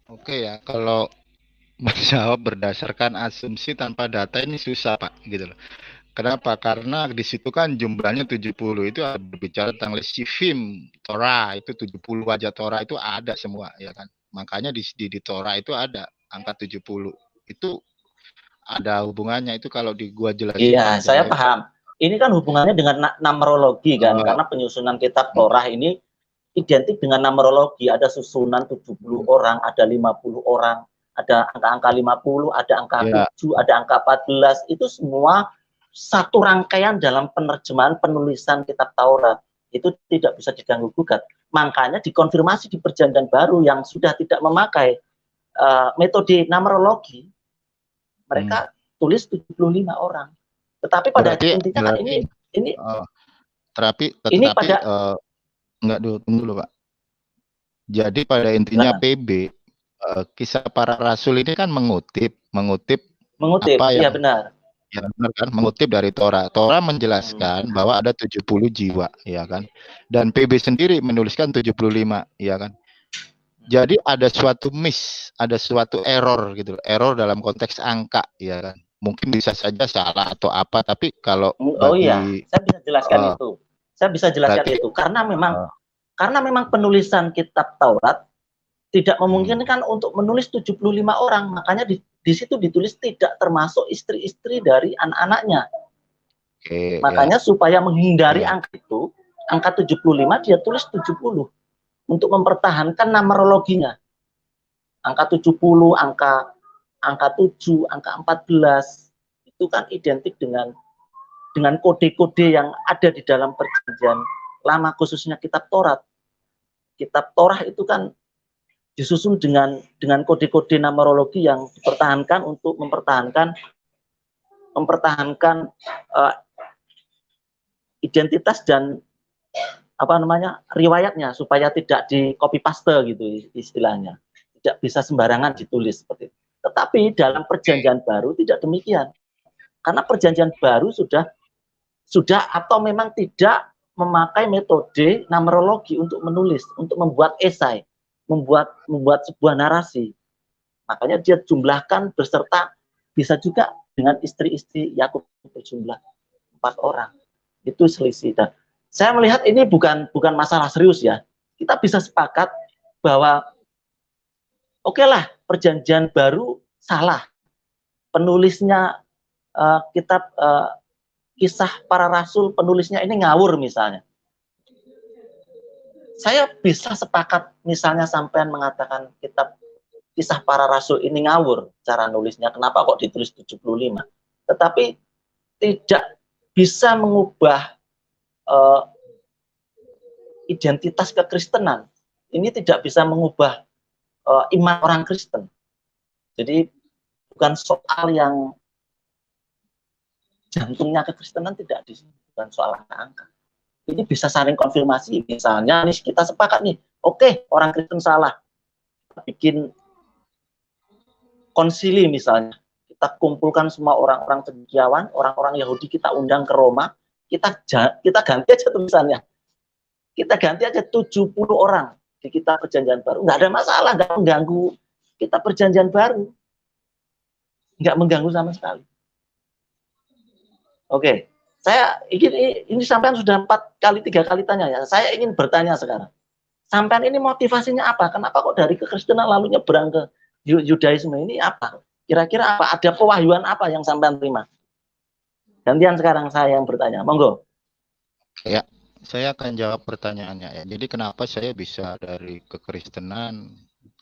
Oke ya, kalau menjawab berdasarkan asumsi tanpa data ini susah Pak, gitu loh. Kenapa? Karena di situ kan jumlahnya 70, itu ada berbicara tentang Lesifim, Torah, itu 70 wajah Torah itu ada semua, ya kan. Makanya di Torah itu ada angka 70. Itu ada hubungannya, itu kalau di gua jelasin Iya, panjang saya lebar. paham. Ini kan hubungannya dengan numerologi kan, karena penyusunan kitab Torah ini identik dengan numerologi. Ada susunan 70 orang, ada 50 orang, ada angka-angka 50, ada angka 7, ada angka 14. Itu semua satu rangkaian dalam penerjemahan penulisan kitab Taurat. Itu tidak bisa diganggu gugat. Makanya dikonfirmasi di Perjanjian Baru yang sudah tidak memakai metode numerologi, mereka tulis 75 orang. Tetapi pada intinya kan ini tetapi pada enggak dulu, tunggu dulu Pak. Jadi pada intinya PB kisah para rasul ini kan mengutip apa iya yang benar. Ya benar kan, mengutip dari Torah. Torah menjelaskan bahwa ada 70 jiwa, ya kan. Dan PB sendiri menuliskan 75, ya kan. Jadi ada suatu ada suatu error gitu, error dalam konteks angka, ya kan. Mungkin bisa saja salah atau apa, tapi kalau bagi saya bisa jelaskan itu. Saya bisa jelaskan berarti, itu karena memang penulisan kitab Taurat tidak memungkinkan untuk menulis 75 orang, makanya di situ ditulis tidak termasuk istri-istri dari anak-anaknya. Makanya supaya menghindari angka itu, angka 75 dia tulis 70 untuk mempertahankan numerologinya. Angka 70, angka 7, angka 14 itu kan identik dengan kode-kode yang ada di dalam Perjanjian Lama, khususnya kitab Taurat. Kitab Torah itu kan disusun dengan kode-kode numerologi yang dipertahankan untuk mempertahankan identitas dan riwayatnya supaya tidak di copy paste gitu istilahnya, tidak bisa sembarangan ditulis seperti itu. Tetapi dalam Perjanjian Baru tidak demikian, karena Perjanjian Baru sudah atau memang tidak memakai metode numerologi untuk menulis, untuk membuat esai, membuat sebuah narasi. Makanya dia jumlahkan beserta bisa juga dengan istri-istri Yakub berjumlah 4 orang. Itu selisih. Dan saya melihat ini bukan masalah serius ya. Kita bisa sepakat bahwa oke lah, Perjanjian Baru salah. Penulisnya kitab Kisah Para Rasul, penulisnya ini ngawur misalnya. Saya bisa sepakat misalnya sampean mengatakan kitab Kisah Para Rasul ini ngawur cara nulisnya, kenapa kok ditulis 75. Tetapi tidak bisa mengubah identitas kekristenan. Ini tidak bisa mengubah iman orang Kristen. Jadi bukan soal yang jantungnya kekristenan, tidak di sini, bukan soal angka-angka. Ini bisa saling konfirmasi. Misalnya nih kita sepakat nih, oke, orang Kristen salah, kita bikin konsili misalnya, kita kumpulkan semua orang-orang cendekiawan, orang-orang Yahudi, kita undang ke Roma, kita ganti aja tulisannya, kita ganti aja 70 orang di kitab Perjanjian Baru, nggak ada masalah, nggak mengganggu kitab Perjanjian Baru, nggak mengganggu sama sekali. Oke, saya ingin ini sampean sudah 3 kali tanya ya. Saya ingin bertanya sekarang. Sampean ini motivasinya apa? Kenapa kok dari kekristenan lalu nyebrang ke Yudaisme ini apa? Kira-kira apa? Ada pewahyuan apa yang sampean terima? Gantian sekarang saya yang bertanya. Monggo. Ya, saya akan jawab pertanyaannya ya. Jadi kenapa saya bisa dari kekristenan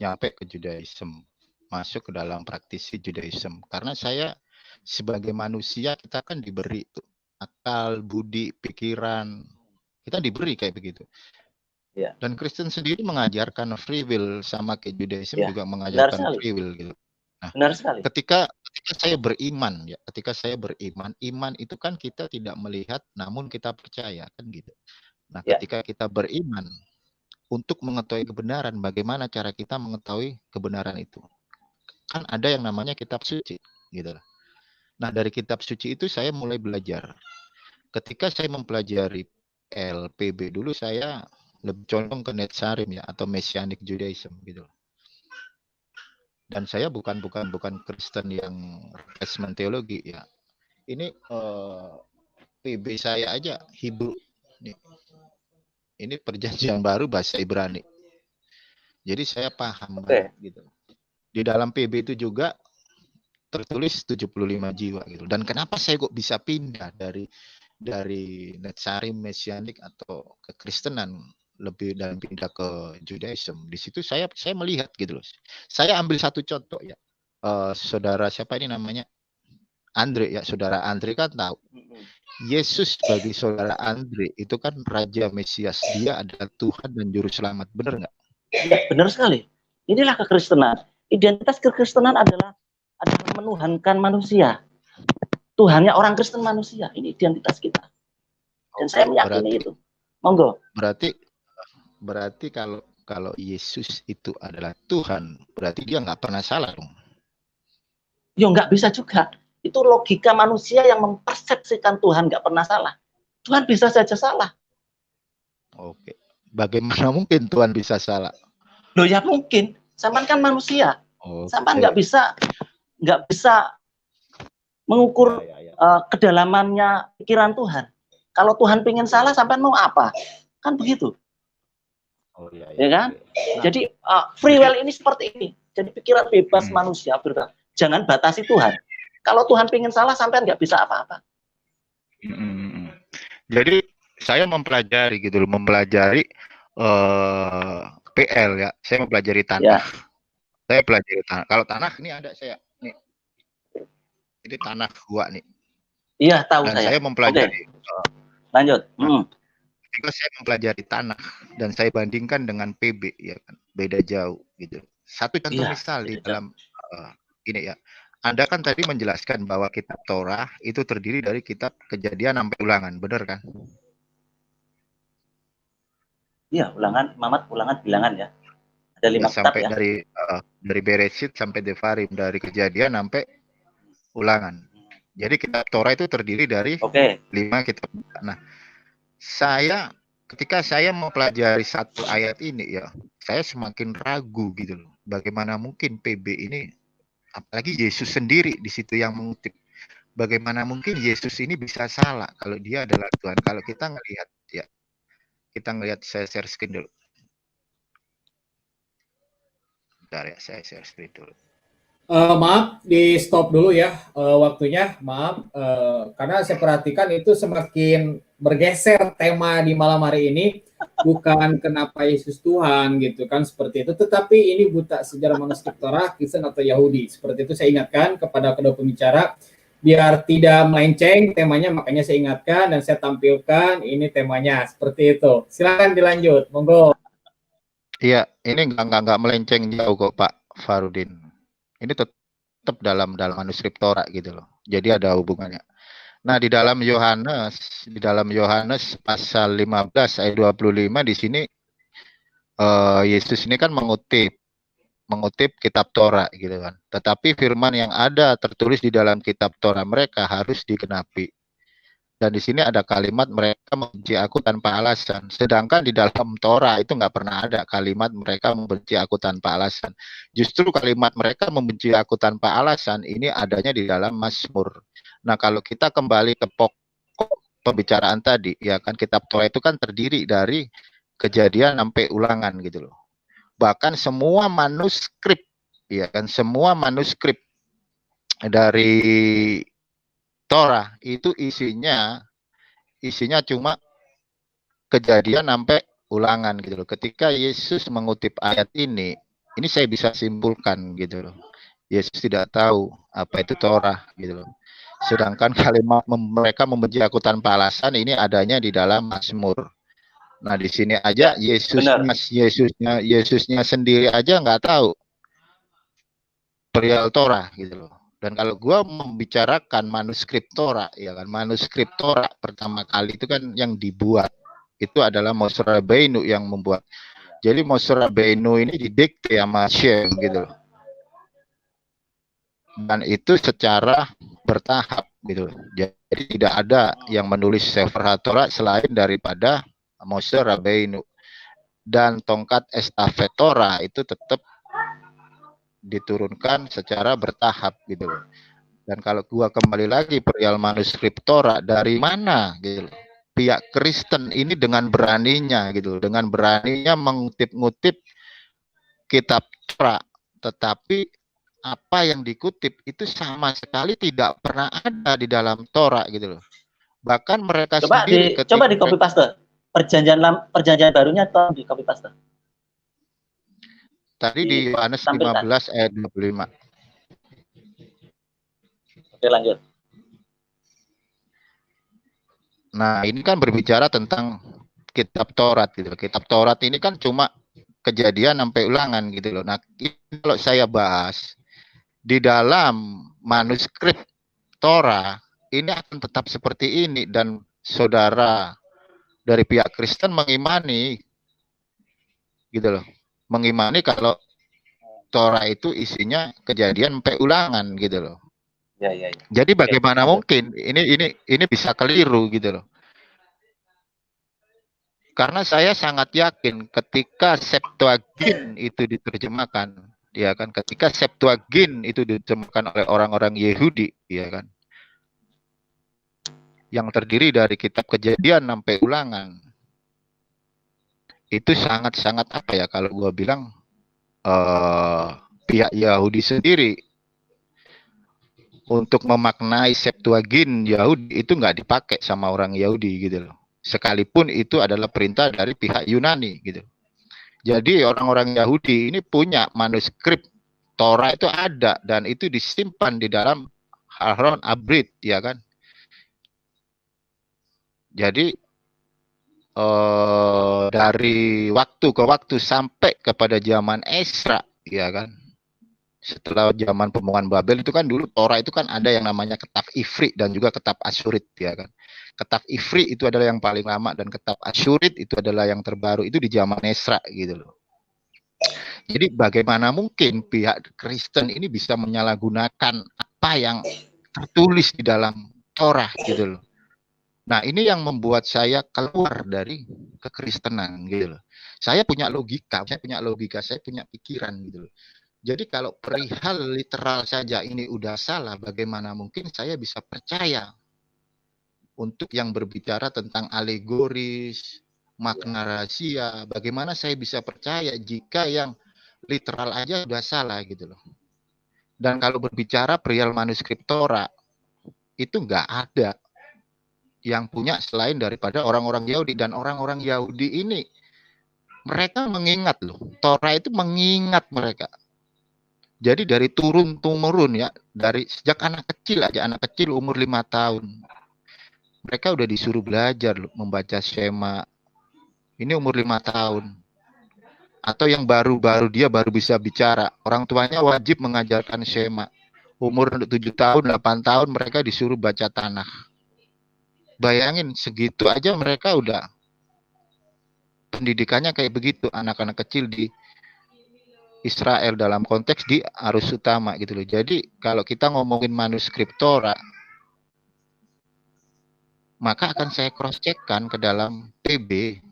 nyampe ke Judaisme? masuk ke dalam praktisi Judaism. Karena saya sebagai manusia kita kan diberi tuh akal, budi, pikiran. Kita diberi kayak begitu. Ya. Dan Kristen sendiri mengajarkan free will, sama kayak Judaism Ya, juga benar mengajarkan sekali. free will gitu. Nah, Benar sekali. ketika saya beriman ya, ketika saya beriman, iman itu kan kita tidak melihat namun kita percaya kan gitu. Nah, Ya. ketika kita beriman untuk mengetahui kebenaran, bagaimana cara kita mengetahui kebenaran itu? Kan ada yang namanya kitab suci gitu. Nah, dari kitab suci itu saya mulai belajar. Ketika saya mempelajari LPB dulu, saya lebih condong ke Netsarim ya, atau Messianic Judaism gitu. Dan saya bukan Kristen yang replacement teologi ya. Ini PB saya aja Hebrew. Ini perjanjian baru bahasa Ibrani. Jadi saya paham banget gitu. Di dalam PB itu juga tertulis 75 jiwa gitu. Dan kenapa saya kok bisa pindah dari Netsarim Messianic atau kekristenan lebih dan pindah ke Judaism. Di situ saya melihat gitu loh. Saya ambil satu contoh ya. Saudara siapa ini namanya? Andre ya, saudara Andre kan tahu. Yesus bagi saudara Andre itu kan Raja Mesias. Dia adalah Tuhan dan Juru Selamat. Benar nggak? Ya, benar sekali. Inilah kekristenan. Identitas kekristenan adalah menuhankan manusia. Tuhannya orang Kristen manusia. Ini identitas kita. Dan saya meyakini itu. Monggo. Berarti kalau Yesus itu adalah Tuhan, berarti dia nggak pernah salah dong. Ya nggak bisa juga. Itu logika manusia yang mempersepsikan Tuhan nggak pernah salah. Tuhan bisa saja salah. Oke. Bagaimana mungkin Tuhan bisa salah? Loh ya mungkin. Sampai kan manusia. Sampai nggak bisa mengukur kedalamannya pikiran Tuhan. Kalau Tuhan pengen salah, sampai mau apa? Kan begitu. Ya kan? Nah, jadi free will ini seperti ini. Jadi pikiran bebas manusia bergerak. Jangan batasi Tuhan. Kalau Tuhan pengen salah, sampai nggak bisa apa-apa. Jadi saya mempelajari gitu loh, mempelajari PL ya. Saya mempelajari tanah. Ya. Saya pelajari tanah. Kalau tanah ini ada saya nih. Ini tanah gua nih. Iya, tahu. Dan saya mempelajari. Lanjut. Ketika saya mempelajari tanah dan saya bandingkan dengan PB ya kan, beda jauh gitu. Satu contoh misal di dalam ini ya. Anda kan tadi menjelaskan bahwa kitab Torah itu terdiri dari kitab Kejadian sampai Ulangan, benar kan? Iya, Ulangan, Ulangan, Bilangan ya. Ada 5 kitab ya. Dari Bereshit sampai Devarim, dari Kejadian sampai Ulangan. Jadi kitab Torah itu terdiri dari 5 kitab. Nah, ketika saya mempelajari satu ayat ini ya, saya semakin ragu gitu loh. Bagaimana mungkin PB ini, apalagi Yesus sendiri di situ yang mengutip. Bagaimana mungkin Yesus ini bisa salah kalau dia adalah Tuhan? Kalau kita ngelihat ya, kita ngelihat, saya share screen dulu. Bentar ya, saya share screen dulu. Maaf, di stop dulu ya waktunya. Maaf, karena saya perhatikan itu semakin bergeser tema di malam hari ini. Bukan kenapa Yesus Tuhan gitu kan, seperti itu. Tetapi ini buta sejarah manuskrip Torah, Kristen atau Yahudi. Seperti itu saya ingatkan kepada kedua pembicara. Biar tidak melenceng temanya, makanya saya ingatkan dan saya tampilkan ini temanya. Seperti itu. Silakan dilanjut, monggo. Iya, ini nggak melenceng jauh kok Pak Farudin. Ini tetap dalam manuskrip Torah gitu loh. Jadi ada hubungannya. Nah, di dalam Yohanes pasal 15 ayat 25 di sini Yesus ini kan mengutip kitab Torah gitu kan. Tetapi firman yang ada tertulis di dalam kitab Torah mereka harus digenapi. Dan di sini ada kalimat mereka membenci aku tanpa alasan. Sedangkan di dalam Torah itu nggak pernah ada kalimat mereka membenci aku tanpa alasan. Justru kalimat mereka membenci aku tanpa alasan ini adanya di dalam Mazmur. Nah, kalau kita kembali ke pokok pembicaraan tadi, ya kan kitab Torah itu kan terdiri dari Kejadian sampai Ulangan gitu loh. Bahkan semua manuskrip, ya kan, semua manuskrip dari Torah itu isinya cuma Kejadian sampai Ulangan gitu loh. Ketika Yesus mengutip ayat ini saya bisa simpulkan gitu loh. Yesus tidak tahu apa itu Torah gitu loh. Sedangkan kalimat mereka membenci aku tanpa alasan ini adanya di dalam Mazmur. Nah, di sini aja Ya, benar. Yesusnya sendiri aja nggak tahu perihal Torah gitu loh. Dan kalau gua membicarakan manuskrip Torah, ya kan, manuskrip Torah pertama kali itu kan yang dibuat itu adalah Moshe Rabbeinu yang membuat. Jadi Moshe Rabbeinu ini didikte sama Shem gitu loh. Dan itu secara bertahap gitu loh. Jadi tidak ada yang menulis Sefer HaTorah selain daripada Moshe Rabbeinu. Dan tongkat estafet Torah itu tetap diturunkan secara bertahap gitu loh. Dan kalau gua kembali lagi perihal manuskrip Torah dari mana gitu loh. Pihak Kristen ini dengan beraninya gitu, dengan beraninya mengutip-ngutip kitab Torah, tetapi apa yang dikutip itu sama sekali tidak pernah ada di dalam Torah gitu loh. Bahkan mereka sendiri Coba di copy paste. Perjanjian barunya atau di copy paste. Tadi di Yohanes 15 ayat 25. Oke, lanjut. Nah, ini kan berbicara tentang kitab Taurat gitu. Kitab Taurat ini kan cuma kejadian sampai ulangan gitu loh. Nah, kalau saya bahas di dalam manuskrip Torah ini akan tetap seperti ini dan saudara dari pihak Kristen mengimani gitu loh. Mengimani kalau Torah itu isinya kejadian sampai ulangan gitu loh. Ya. Jadi bagaimana mungkin ini bisa keliru gitu loh. Karena saya sangat yakin ketika Septuagint itu diterjemahkan, ya kan, ketika Septuagint itu diterjemahkan oleh orang-orang Yahudi, ya kan, yang terdiri dari kitab Kejadian sampai Ulangan, itu sangat-sangat apa ya kalau gua bilang pihak Yahudi sendiri untuk memaknai Septuagint Yahudi itu nggak dipakai sama orang Yahudi gitu loh. Sekalipun itu adalah perintah dari pihak Yunani gitu. Jadi orang-orang Yahudi ini punya manuskrip Torah itu ada dan itu disimpan di dalam Aron Abrit, ya kan. Jadi dari waktu ke waktu sampai kepada zaman Esra, ya kan. Setelah zaman pembuangan Babel itu kan dulu Torah itu kan ada yang namanya Kitab Ifrit dan juga Kitab Asyurit, ya kan. Kitab Ifrit itu adalah yang paling lama dan Kitab Asyurit itu adalah yang terbaru, itu di zaman Esra gitu loh. Jadi bagaimana mungkin pihak Kristen ini bisa menyalahgunakan apa yang tertulis di dalam Torah gitu loh. Nah, ini yang membuat saya keluar dari kekristenan gitu loh. Saya punya logika, saya punya pikiran gitu loh. Jadi kalau perihal literal saja ini udah salah, bagaimana mungkin saya bisa percaya untuk yang berbicara tentang alegoris, makna rahasia, bagaimana saya bisa percaya jika yang literal aja udah salah gitu loh. Dan kalau berbicara perihal manuskrip Torah, itu nggak ada yang punya selain daripada orang-orang Yahudi. Dan orang-orang Yahudi ini, mereka mengingat loh, Torah itu mengingat mereka. Jadi dari turun-temurun ya, dari sejak anak kecil umur 5 tahun. Mereka udah disuruh belajar loh, membaca Shema. Ini umur 5 tahun. Atau yang baru-baru dia baru bisa bicara. Orang tuanya wajib mengajarkan Shema. Umur 7 tahun, 8 tahun mereka disuruh baca Tanakh. Bayangin segitu aja mereka udah pendidikannya kayak begitu. Anak-anak kecil di Israel dalam konteks di arus utama gitu loh. Jadi kalau kita ngomongin manuskrip Torah, maka akan saya cross checkkan ke dalam PB.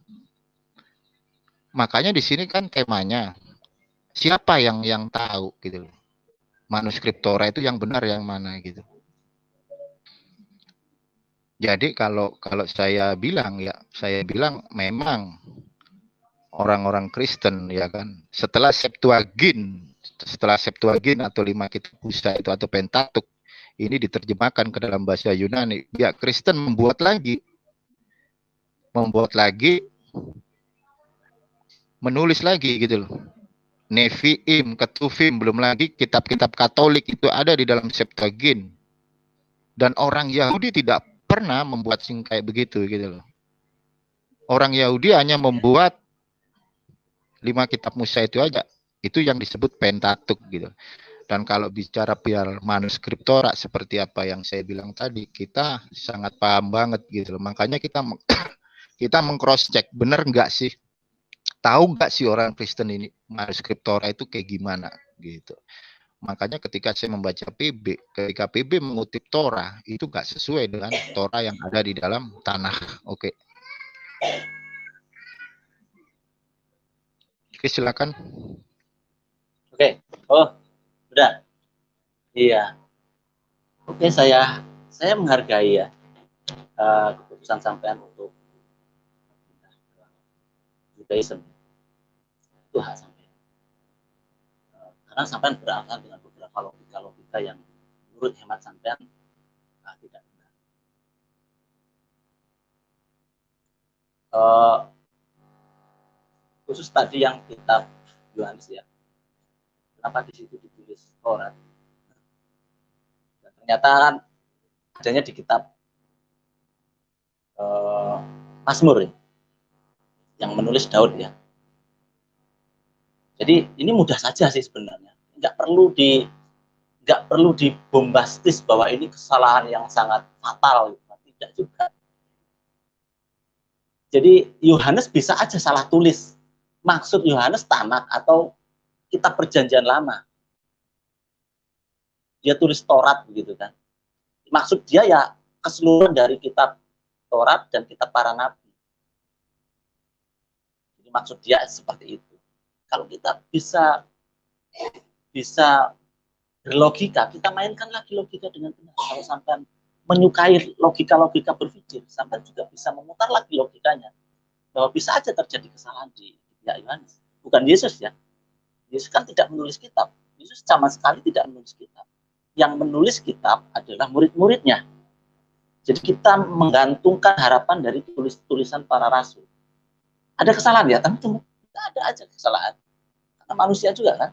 Makanya di sini kan temanya siapa yang tahu gitu loh. Manuskrip Torah itu yang benar yang mana gitu. Jadi kalau saya bilang memang orang-orang Kristen ya kan setelah Septuagint atau 5 kitab Musa itu atau Pentatuk ini diterjemahkan ke dalam bahasa Yunani, ya Kristen membuat lagi menulis lagi gitu loh. Nevi'im, Ketuvim, belum lagi kitab-kitab Katolik itu ada di dalam Septuagint. Dan orang Yahudi tidak pernah membuat sing kayak begitu gitu loh. Orang Yahudi hanya membuat 5 kitab Musa itu aja. Itu yang disebut Pentateuch gitu. Dan kalau bicara biar manuskrip Torah seperti apa yang saya bilang tadi, kita sangat paham banget gitu loh. Makanya kita kita meng-cross check, bener nggak sih? Tahu nggak sih orang Kristen ini manuskrip Torah itu kayak gimana gitu. Makanya ketika saya membaca PB, ketika PB mengutip Torah, itu nggak sesuai dengan Torah yang ada di dalam tanah. Oke. Oke, silakan. Oke. Oh, udah. Iya. Oke, saya menghargai ya keputusan sampean untuk Judaism. Itu hak sampean. Karena sampean beralasan dengan beberapa logika yang menurut hemat sampean tidak benar. Khusus tadi yang kitab Yohanes ya, kenapa di situ ditulis Taurat? Dan ternyata kan adanya di kitab Mazmur ya, yang menulis Daud ya. Jadi ini mudah saja sih sebenarnya, nggak perlu dibombastis bahwa ini kesalahan yang sangat fatal, tidak juga. Jadi Yohanes bisa aja salah tulis. Maksud Yohanes Tanak atau kitab Perjanjian Lama. Dia tulis Taurat begitu kan. Maksud dia ya keseluruhan dari kitab Taurat dan kitab para nabi. Jadi maksud dia seperti itu. Kalau kita bisa berlogika, kita mainkan lagi logika dengan benar. Kalau sampai menyukai logika-logika berpikir, sampai juga bisa memutar lagi logikanya. Bahwa bisa aja terjadi kesalahan di pihak Yohanes. Bukan Yesus ya. Yesus kan tidak menulis kitab. Yesus sama sekali tidak menulis kitab. Yang menulis kitab adalah murid-muridnya. Jadi kita menggantungkan harapan dari tulisan para rasul. Ada kesalahan ya? Tentu ada aja kesalahan. Karena manusia juga kan.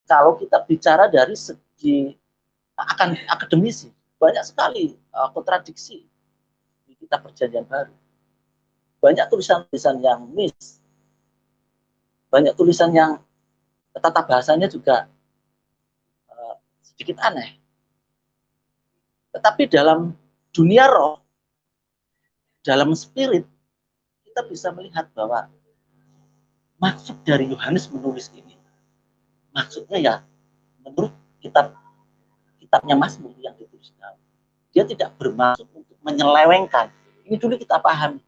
Kalau kita bicara dari segi akademisi, banyak sekali kontradiksi di kitab Perjanjian Baru. Banyak tulisan-tulisan yang miss. Banyak tulisan yang tata bahasanya juga sedikit aneh. Tetapi dalam dunia roh, dalam spirit, kita bisa melihat bahwa maksud dari Yohanes menulis ini, maksudnya ya menurut kitabnya Mazmur yang dituliskan, dia tidak bermaksud untuk menyelewengkan. Ini dulu kita pahami.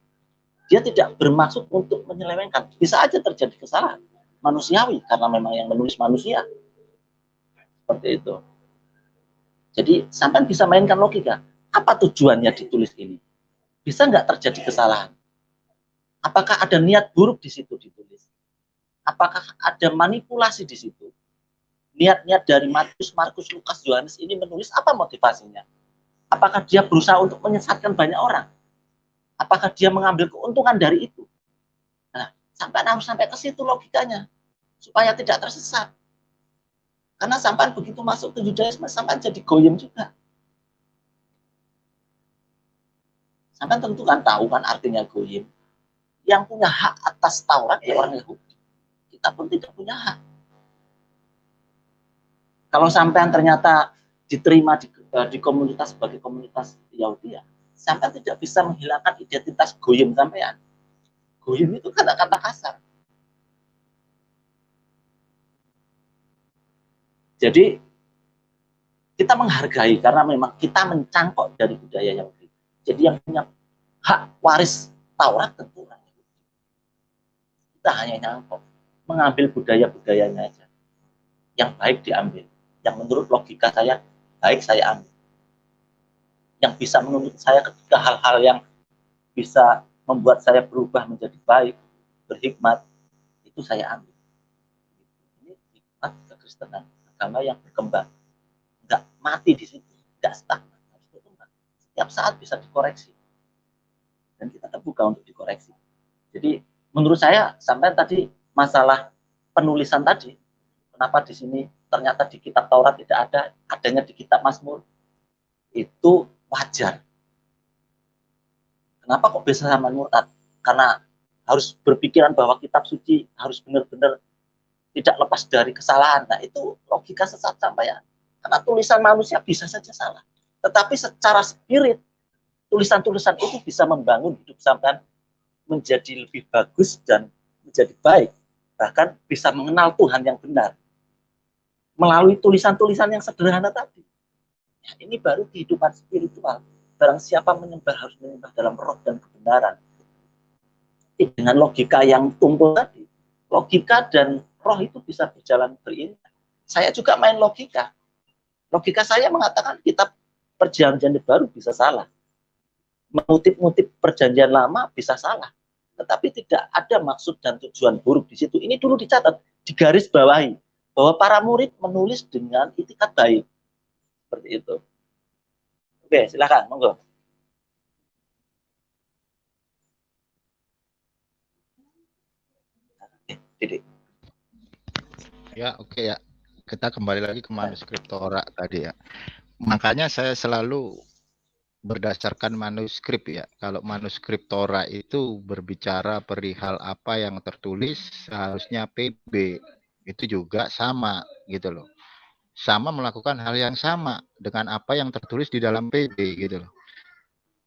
Dia tidak bermaksud untuk menyelewengkan. Bisa aja terjadi kesalahan manusiawi karena memang yang menulis manusia. Seperti itu. Jadi sampai bisa mainkan logika. Apa tujuannya ditulis ini? Bisa nggak terjadi kesalahan? Apakah ada niat buruk di situ ditulis? Apakah ada manipulasi di situ? Niat-niat dari Matius, Markus, Lukas, Yohanes ini menulis apa motivasinya? Apakah dia berusaha untuk menyesatkan banyak orang? Apakah dia mengambil keuntungan dari itu? Nah, harus sampai ke situ logikanya. Supaya tidak tersesat. Karena sampai begitu masuk ke Judaisme, sampai jadi goyim juga. Sampai tentu kan tahu kan artinya goyim. Yang punya hak atas Taurat ya orang Yahudi. Kita pun tidak punya hak. Kalau sampai ternyata diterima di komunitas sebagai komunitas Yahudi ya, sampai tidak bisa menghilangkan identitas goyim sampean. Goyim itu kata-kata kasar. Jadi kita menghargai karena memang kita mencangkok dari budaya Yahudi. Jadi yang punya hak waris Taurat tentu orang Yahudi. Kita hanya nyangkok, mengambil budaya-budayanya aja. Yang baik diambil, yang menurut logika saya baik saya ambil. Yang bisa menuntut saya ketika hal-hal yang bisa membuat saya berubah menjadi baik, berhikmat, itu saya ambil. Ini hikmat kekristenan, agama yang berkembang. Nggak mati di situ, nggak stagnan, harus berkembang. Setiap saat bisa dikoreksi. Dan kita terbuka untuk dikoreksi. Jadi menurut saya sampai tadi masalah penulisan tadi. Kenapa di sini ternyata di kitab Taurat tidak ada, adanya di kitab Mazmur? Itu wajar. Kenapa kok bisa sama murtad? Karena harus berpikiran bahwa kitab suci harus benar-benar tidak lepas dari kesalahan. Nah, itu logika sesat sampean. Karena tulisan manusia bisa saja salah. Tetapi secara spirit, tulisan-tulisan itu bisa membangun hidup sampean menjadi lebih bagus dan menjadi baik. Bahkan bisa mengenal Tuhan yang benar. Melalui tulisan-tulisan yang sederhana tadi. Ya, ini baru kehidupan spiritual. Barang siapa menyembah harus menyembah dalam roh dan kebenaran. Dengan logika yang tumpul tadi. Logika dan roh itu bisa berjalan beriringan. Saya juga main logika. Logika saya mengatakan kitab perjanjian baru bisa salah. Mengutip-ngutip perjanjian lama bisa salah. Tetapi tidak ada maksud dan tujuan buruk di situ. Ini dulu dicatat, digaris bawahi. Bahwa para murid menulis dengan itikat baik. Seperti itu. Oke, silakan, monggo. Didik. Ya, oke ya. Kita kembali lagi ke manuskrip Torah tadi ya. Makanya saya selalu berdasarkan manuskrip ya. Kalau manuskrip Torah itu berbicara perihal apa yang tertulis, seharusnya PB itu juga sama gitu loh. Sama melakukan hal yang sama dengan apa yang tertulis di dalam PB gitu loh.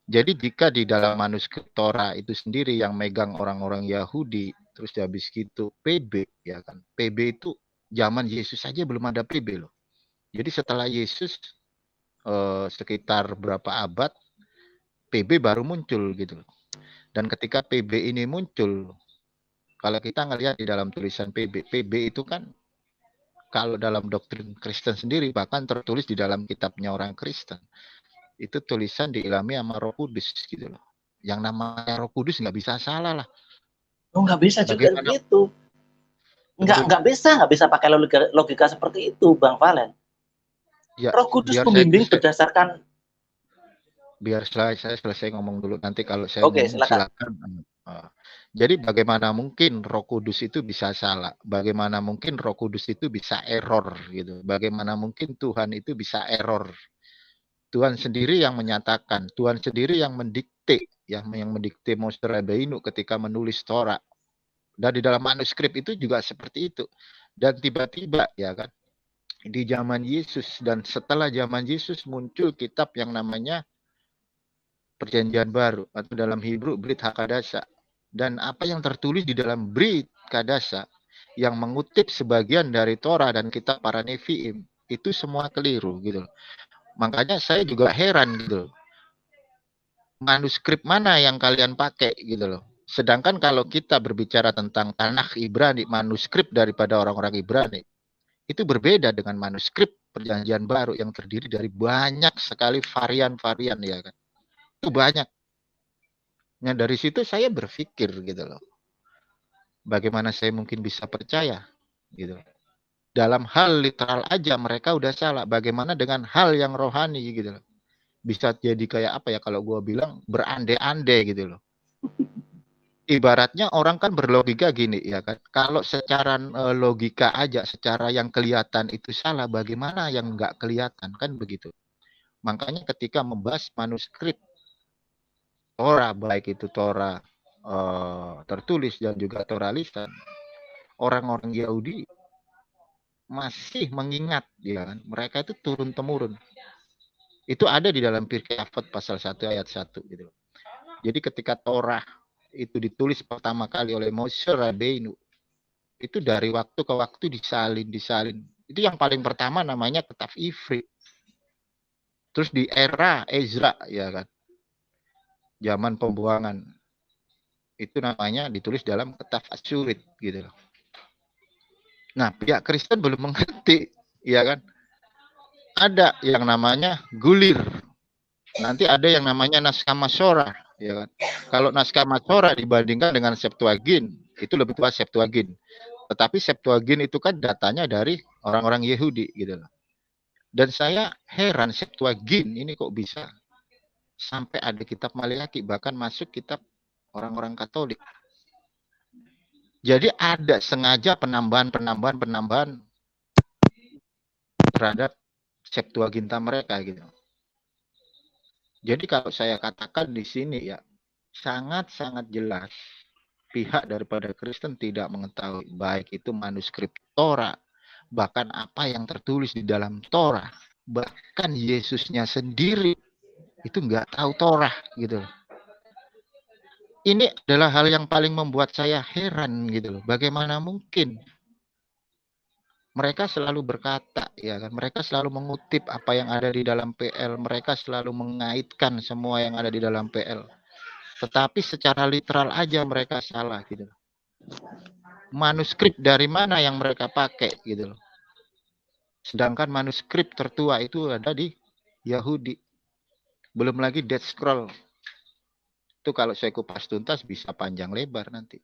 Jadi jika di dalam manuskrip Torah itu sendiri yang megang orang-orang Yahudi, terus habis gitu PB ya kan. PB itu zaman Yesus saja belum ada PB loh. Jadi setelah Yesus sekitar berapa abad PB baru muncul gitu loh. Dan ketika PB ini muncul, kalau kita ngelihat di dalam tulisan PB itu kan kalau dalam doktrin Kristen sendiri bahkan tertulis di dalam kitabnya orang Kristen. Itu tulisan diilhami sama Roh Kudus gitu loh. Yang namanya Roh Kudus nggak bisa salah lah. Oh, nggak bisa juga begitu. Nggak bisa pakai logika seperti itu, Bang Valen. Ya, Roh Kudus membimbing berdasarkan. Biar saya selesai ngomong dulu, nanti kalau saya ngomong silakan. Jadi bagaimana mungkin Roh Kudus itu bisa salah? Bagaimana mungkin Roh Kudus itu bisa error gitu? Bagaimana mungkin Tuhan itu bisa error? Tuhan sendiri yang menyatakan, Tuhan sendiri yang mendikte, yang mendikte Moshe Rabbeinu ketika menulis Torah. Dan di dalam manuskrip itu juga seperti itu. Dan tiba-tiba ya kan, di zaman Yesus dan setelah zaman Yesus muncul kitab yang namanya Perjanjian Baru atau dalam Hebrew Brit Hakadasa. Dan apa yang tertulis di dalam Brit Kadasa yang mengutip sebagian dari Torah dan kitab para Nevi'im itu semua keliru gitu. Makanya saya juga heran gitu. Manuskrip mana yang kalian pakai gitu loh. Sedangkan kalau kita berbicara tentang Tanakh Ibrani, manuskrip daripada orang-orang Ibrani, itu berbeda dengan manuskrip Perjanjian Baru yang terdiri dari banyak sekali varian-varian ya kan. Itu banyak. Nah dari situ saya berpikir gitu loh. Bagaimana saya mungkin bisa percaya gitu. Dalam hal literal aja mereka udah salah. Bagaimana dengan hal yang rohani gitu loh. Bisa jadi kayak apa ya kalau gue bilang berande-ande gitu loh. Ibaratnya orang kan berlogika gini ya kan. Kalau secara logika aja, secara yang kelihatan itu salah, bagaimana yang nggak kelihatan kan begitu. Makanya ketika membahas manuskrip Torah, baik itu Torah tertulis dan juga Torah lisan, orang-orang Yahudi masih mengingat ya kan. Mereka itu turun temurun. Itu ada di dalam Pirkei Avot pasal 1 ayat 1 gitu. Jadi ketika Torah itu ditulis pertama kali oleh Moshe Rabbeinu, itu dari waktu ke waktu disalin. Itu yang paling pertama namanya Kitab Ifrit. Terus di era Ezra ya kan. Zaman pembuangan. Itu namanya ditulis dalam Kitab Asyurit gitu loh. Nah, pihak Kristen belum mengerti, ya kan? Ada yang namanya gulir. Nanti ada yang namanya naskah Masorah, ya kan? Kalau naskah Masorah dibandingkan dengan Septuagint, itu lebih tua Septuagint. Tetapi Septuagint itu kan datanya dari orang-orang Yahudi gitu loh. Dan saya heran Septuagint ini kok bisa sampai ada kitab Maleakhi, bahkan masuk kitab orang-orang Katolik. Jadi ada sengaja penambahan terhadap Septuaginta mereka gitu. Jadi kalau saya katakan di sini ya sangat-sangat jelas pihak daripada Kristen tidak mengetahui baik itu manuskrip Torah, bahkan apa yang tertulis di dalam Torah, bahkan Yesusnya sendiri itu nggak tahu Torah gitu loh. Ini adalah hal yang paling membuat saya heran gitu loh. Bagaimana mungkin mereka selalu berkata, ya kan? Mereka selalu mengutip apa yang ada di dalam PL. Mereka selalu mengaitkan semua yang ada di dalam PL. Tetapi secara literal aja mereka salah gitu. Manuskrip dari mana yang mereka pakai gitu loh. Sedangkan manuskrip tertua itu ada di Yahudi. Belum lagi Dead Scroll. Itu kalau saya kupas tuntas bisa panjang lebar nanti.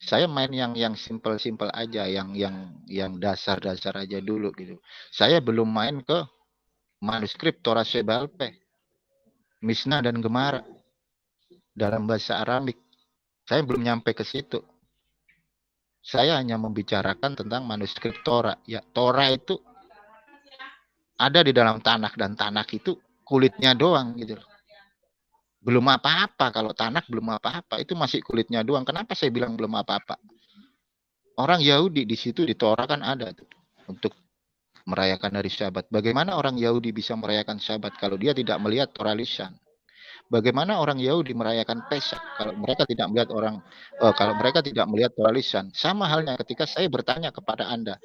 Saya main yang simple-simple aja, yang dasar-dasar aja dulu gitu. Saya belum main ke manuskrip Torah Shebalpeh, Mishnah dan Gemara dalam bahasa Aramik. Saya belum nyampe ke situ. Saya hanya membicarakan tentang manuskrip Torah. Ya, Torah itu ada di dalam Tanakh dan Tanakh itu kulitnya doang gitu. Belum apa-apa, kalau Tanakh belum apa-apa, itu masih kulitnya doang. Kenapa saya bilang belum apa-apa? Orang Yahudi di situ di Torah kan ada tuh untuk merayakan hari Sabat. Bagaimana orang Yahudi bisa merayakan Sabat kalau dia tidak melihat Torah lisan? Bagaimana orang Yahudi merayakan Pesak kalau mereka tidak melihat Torah lisan? Sama halnya ketika saya bertanya kepada Anda,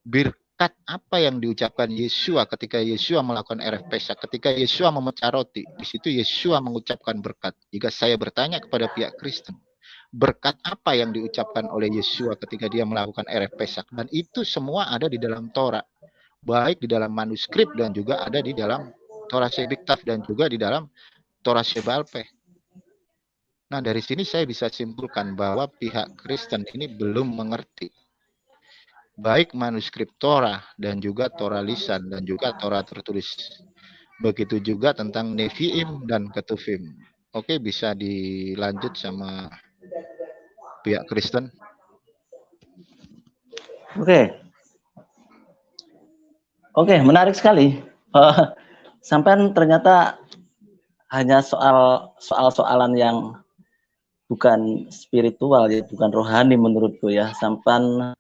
berkat apa yang diucapkan Yesua ketika Yesua melakukan erev Pesak, ketika Yesua memecah roti, di situ Yesua mengucapkan berkat. Jika saya bertanya kepada pihak Kristen, berkat apa yang diucapkan oleh Yesua ketika dia melakukan erev Pesak, dan itu semua ada di dalam Torah, baik di dalam manuskrip dan juga ada di dalam Torah Shebiktaf dan juga di dalam Torah Shebalpeh. Nah, dari sini saya bisa simpulkan bahwa pihak Kristen ini belum mengerti baik manuskrip Torah dan juga Torah lisan dan juga Torah tertulis. Begitu juga tentang Nevi'im dan Ketuvim. Oke, bisa dilanjut sama pihak Kristen. Oke, menarik sekali. Sampai ternyata hanya soal-soalan yang bukan spiritual ya, bukan rohani menurutku ya. Sampai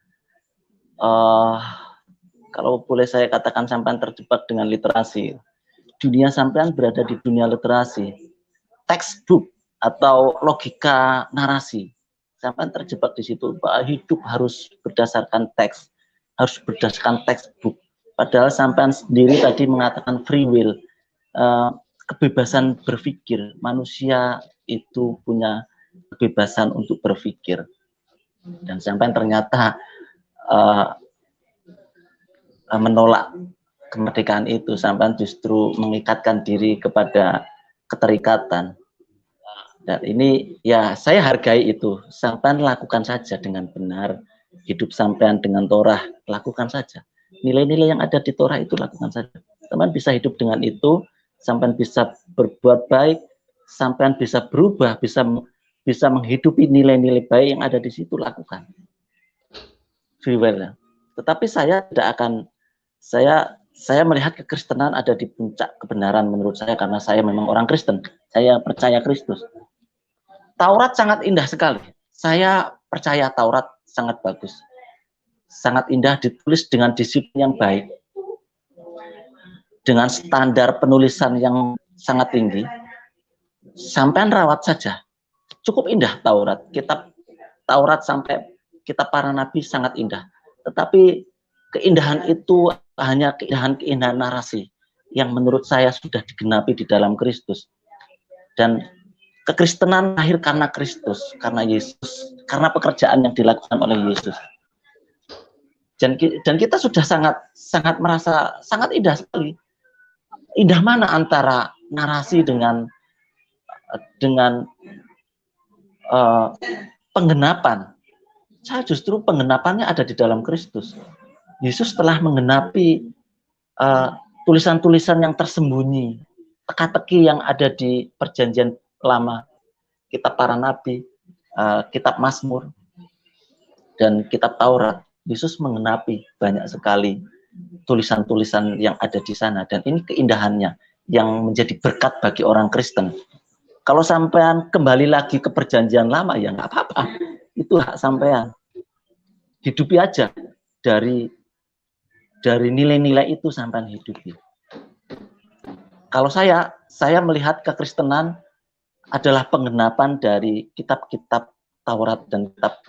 kalau boleh saya katakan sampai terjebak dengan literasi. Dunia sampean berada di dunia literasi, textbook atau logika narasi. Sampean terjebak di situ, bahwa hidup harus berdasarkan teks, harus berdasarkan textbook. Padahal sampean sendiri tadi mengatakan free will, kebebasan berpikir. Manusia itu punya kebebasan untuk berpikir. Dan sampean ternyata menolak kemerdekaan itu, sampai justru mengikatkan diri kepada keterikatan. Dan ini ya saya hargai itu. Sampean lakukan saja dengan benar, hidup sampean dengan Torah, lakukan saja. Nilai-nilai yang ada di Torah itu lakukan saja. Sampean bisa hidup dengan itu, sampean bisa berbuat baik, sampean bisa berubah, bisa menghidupi nilai-nilai baik yang ada di situ, lakukan. Free will. Tetapi saya tidak akan, saya melihat kekristenan ada di puncak kebenaran menurut saya, karena saya memang orang Kristen. Saya percaya Kristus. Taurat sangat indah sekali. Saya percaya Taurat sangat bagus. Sangat indah, ditulis dengan disiplin yang baik. Dengan standar penulisan yang sangat tinggi. Sampai rawat saja. Cukup indah Taurat. Kitab Taurat sampai kitab para nabi sangat indah. Tetapi keindahan itu hanya keindahan narasi yang menurut saya sudah digenapi di dalam Kristus. Dan kekristenan lahir karena Kristus, karena Yesus, karena pekerjaan yang dilakukan oleh Yesus. Dan kita sudah sangat merasa sangat indah sekali. Indah mana antara narasi dengan penggenapan? Saya justru penggenapannya ada di dalam Kristus. Yesus telah menggenapi tulisan-tulisan yang tersembunyi, teka-teki yang ada di perjanjian lama, kitab para nabi, kitab Mazmur. dan kitab Taurat, Yesus menggenapi banyak sekali tulisan-tulisan yang ada di sana, dan ini keindahannya yang menjadi berkat bagi orang Kristen. Kalau sampean kembali lagi ke perjanjian lama ya nggak apa-apa, itu hak sampean. Hidupi aja dari nilai-nilai itu sampean hidupi. Kalau saya melihat kekristenan adalah penggenapan dari kitab-kitab Taurat dan kitab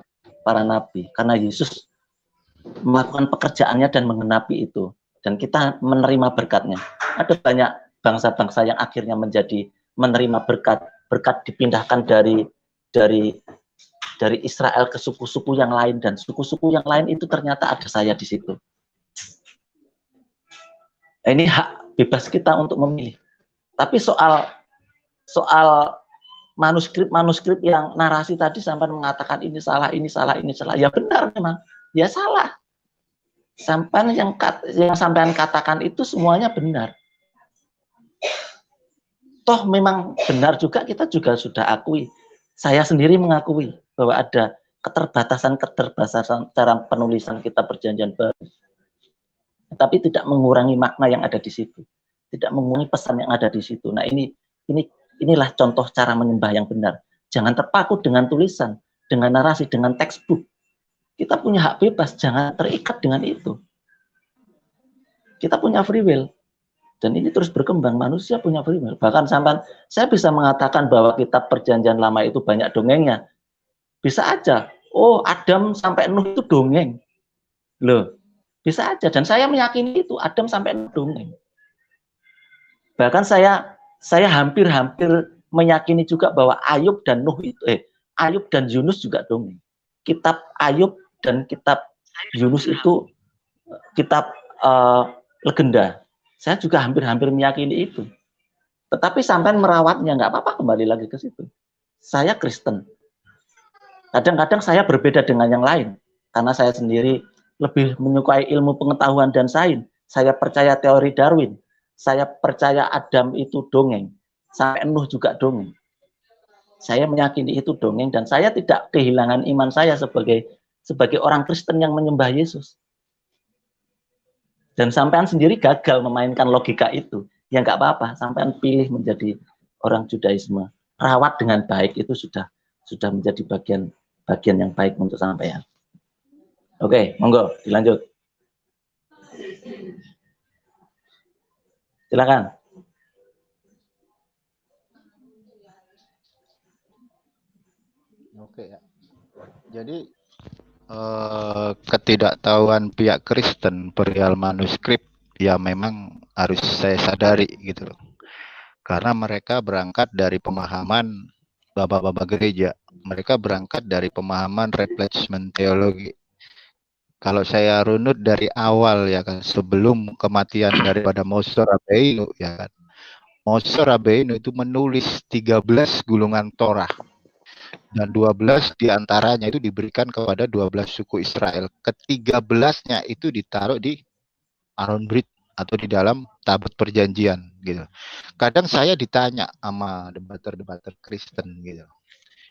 para nabi, karena Yesus melakukan pekerjaannya dan menggenapi itu, dan kita menerima berkatnya. Ada banyak bangsa-bangsa yang akhirnya menjadi menerima berkat dipindahkan dari Israel ke suku-suku yang lain, dan suku-suku yang lain itu ternyata ada saya di situ. Ini hak bebas kita untuk memilih. Tapi soal manuskrip yang narasi tadi sampai mengatakan ini salah, ya benar memang, ya salah. Sampai yang sampean katakan itu semuanya benar. Toh memang benar juga, kita juga sudah akui. Saya sendiri mengakui bahwa ada keterbatasan cara penulisan kitab perjanjian baru. Tapi tidak mengurangi makna yang ada di situ. Tidak mengurangi pesan yang ada di situ. Nah, inilah contoh cara menyembah yang benar. Jangan terpaku dengan tulisan, dengan narasi, dengan textbook. Kita punya hak bebas, jangan terikat dengan itu. Kita punya free will. Dan ini terus berkembang, manusia punya free will. Bahkan sampai saya bisa mengatakan bahwa kitab perjanjian lama itu banyak dongengnya. Bisa aja. Oh, Adam sampai Nuh itu dongeng. Loh, bisa aja. Dan saya meyakini itu, Adam sampai Nuh dongeng. Bahkan saya hampir meyakini juga bahwa Ayub dan Ayub dan Yunus juga dongeng. Kitab Ayub dan kitab Yunus itu kitab legenda. Saya juga hampir meyakini itu. Tetapi sampai merawatnya, nggak apa-apa, kembali lagi ke situ. Saya Kristen. Kadang-kadang saya berbeda dengan yang lain. Karena saya sendiri lebih menyukai ilmu pengetahuan dan sains. Saya percaya teori Darwin. Saya percaya Adam itu dongeng. Sampai Nuh juga dongeng. Saya meyakini itu dongeng, dan saya tidak kehilangan iman saya sebagai orang Kristen yang menyembah Yesus. Dan sampean sendiri gagal memainkan logika itu, ya nggak apa-apa, sampean pilih menjadi orang Judaisme. Rawat dengan baik, itu sudah menjadi bagian yang baik untuk sampean. Oke, monggo dilanjut. Silakan. Oke ya. Jadi ketidaktahuan pihak Kristen perihal manuskrip ya memang harus saya sadari gitu loh. Karena mereka berangkat dari pemahaman bapak-bapak gereja. Mereka berangkat dari pemahaman replacement teologi. Kalau saya runut dari awal ya kan, sebelum kematian daripada Moshe Rabbeinu ya kan. Moshe Rabbeinu itu menulis 13 gulungan Torah. Dan 12 diantaranya itu diberikan kepada 12 suku Israel. Ke-13-nya itu ditaruh di Aron Brit atau di dalam tabut perjanjian gitu. Kadang saya ditanya sama debater-debater Kristen gitu.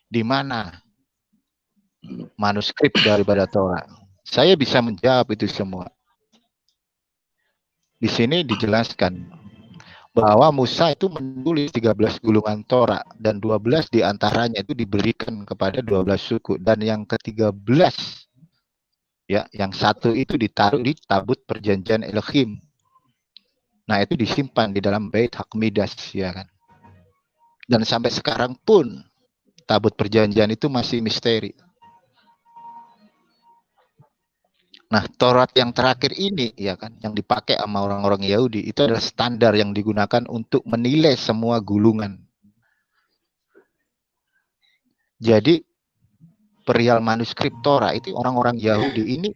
Di mana manuskrip daripada Torah? Saya bisa menjawab itu semua. Di sini dijelaskan bahwa Musa itu menulis 13 gulungan Torah dan 12 diantaranya itu diberikan kepada 12 suku, dan yang ke-13 ya, yang satu itu ditaruh di tabut perjanjian Elohim. Nah, itu disimpan di dalam Beit Hakmidas ya kan. Dan sampai sekarang pun tabut perjanjian itu masih misteri. Nah, Taurat yang terakhir ini ya kan, yang dipakai sama orang-orang Yahudi, itu adalah standar yang digunakan untuk menilai semua gulungan. Jadi perihal manuskrip Torah itu orang-orang Yahudi ini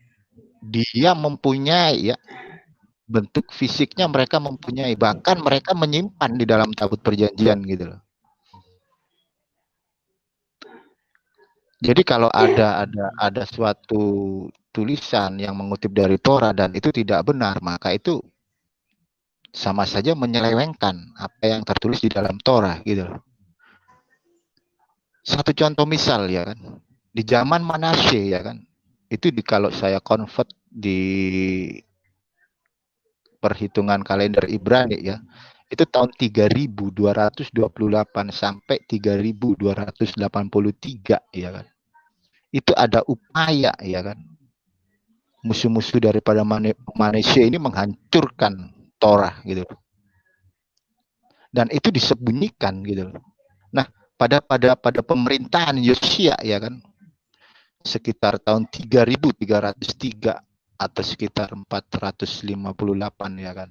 dia mempunyai ya bentuk fisiknya, mereka mempunyai, bahkan mereka menyimpan di dalam tabut perjanjian gitu loh. Jadi kalau ada suatu tulisan yang mengutip dari Torah dan itu tidak benar, maka itu sama saja menyelewengkan apa yang tertulis di dalam Torah gitu loh. Satu contoh misal ya kan, di zaman Manasye ya kan, itu kalau saya convert di perhitungan kalender Ibrani ya, itu tahun 3228 sampai 3283 ya kan. Itu ada upaya ya kan, musuh-musuh daripada manusia ini menghancurkan Torah gitu. Dan itu disembunyikan gitu. Nah, pada pemerintahan Yosia ya kan, sekitar tahun 3303 atau sekitar 458 ya kan,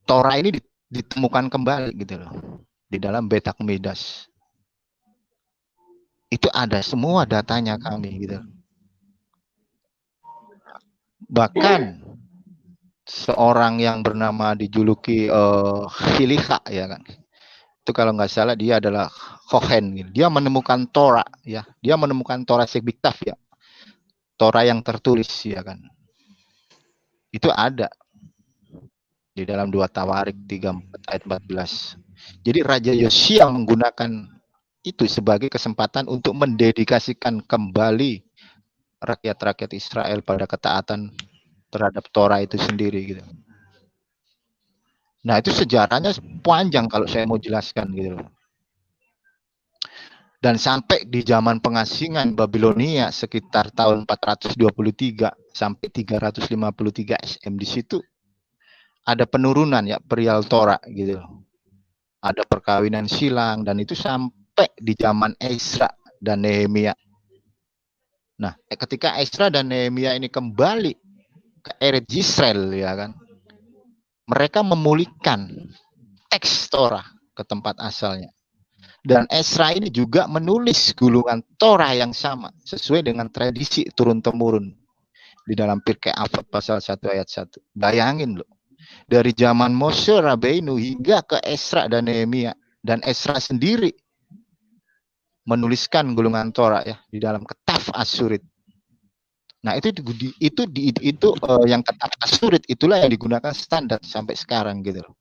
Torah ini ditemukan kembali gitu loh di dalam Beit Midas. Itu ada semua datanya kami gitu. Bahkan seorang yang bernama dijuluki Hiliha ya kan, itu kalau nggak salah dia adalah Kohen gitu. Dia menemukan Torah ya, dia menemukan Torah Sebiktaf ya, Torah yang tertulis ya kan, itu ada di dalam 2 Tawarik 34 ayat 14. Jadi Raja Yosia menggunakan itu sebagai kesempatan untuk mendedikasikan kembali rakyat-rakyat Israel pada ketaatan terhadap Torah itu sendiri gitu. Nah, itu sejarahnya panjang kalau saya mau jelaskan gitu loh. Dan sampai di zaman pengasingan Babilonia sekitar tahun 423 sampai 353 SM, di situ ada penurunan ya perihal Torah gitu loh. Ada perkawinan silang, dan itu sampai di zaman Ezra dan Nehemia. Nah, ketika Ezra dan Nehemia ini kembali ke Eretz Yisrael ya kan, mereka memulihkan teks Torah ke tempat asalnya. Dan Ezra ini juga menulis gulungan Torah yang sama sesuai dengan tradisi turun-temurun di dalam Pirkei Avot pasal 1 ayat 1. Bayangin loh, dari zaman Moshe Rabbeinu hingga ke Ezra dan Nehemia, dan Ezra sendiri menuliskan gulungan Torah ya di dalam Ketaf Asurit. Nah, itu yang Ketaf Asurit itulah yang digunakan standar sampai sekarang gitu loh.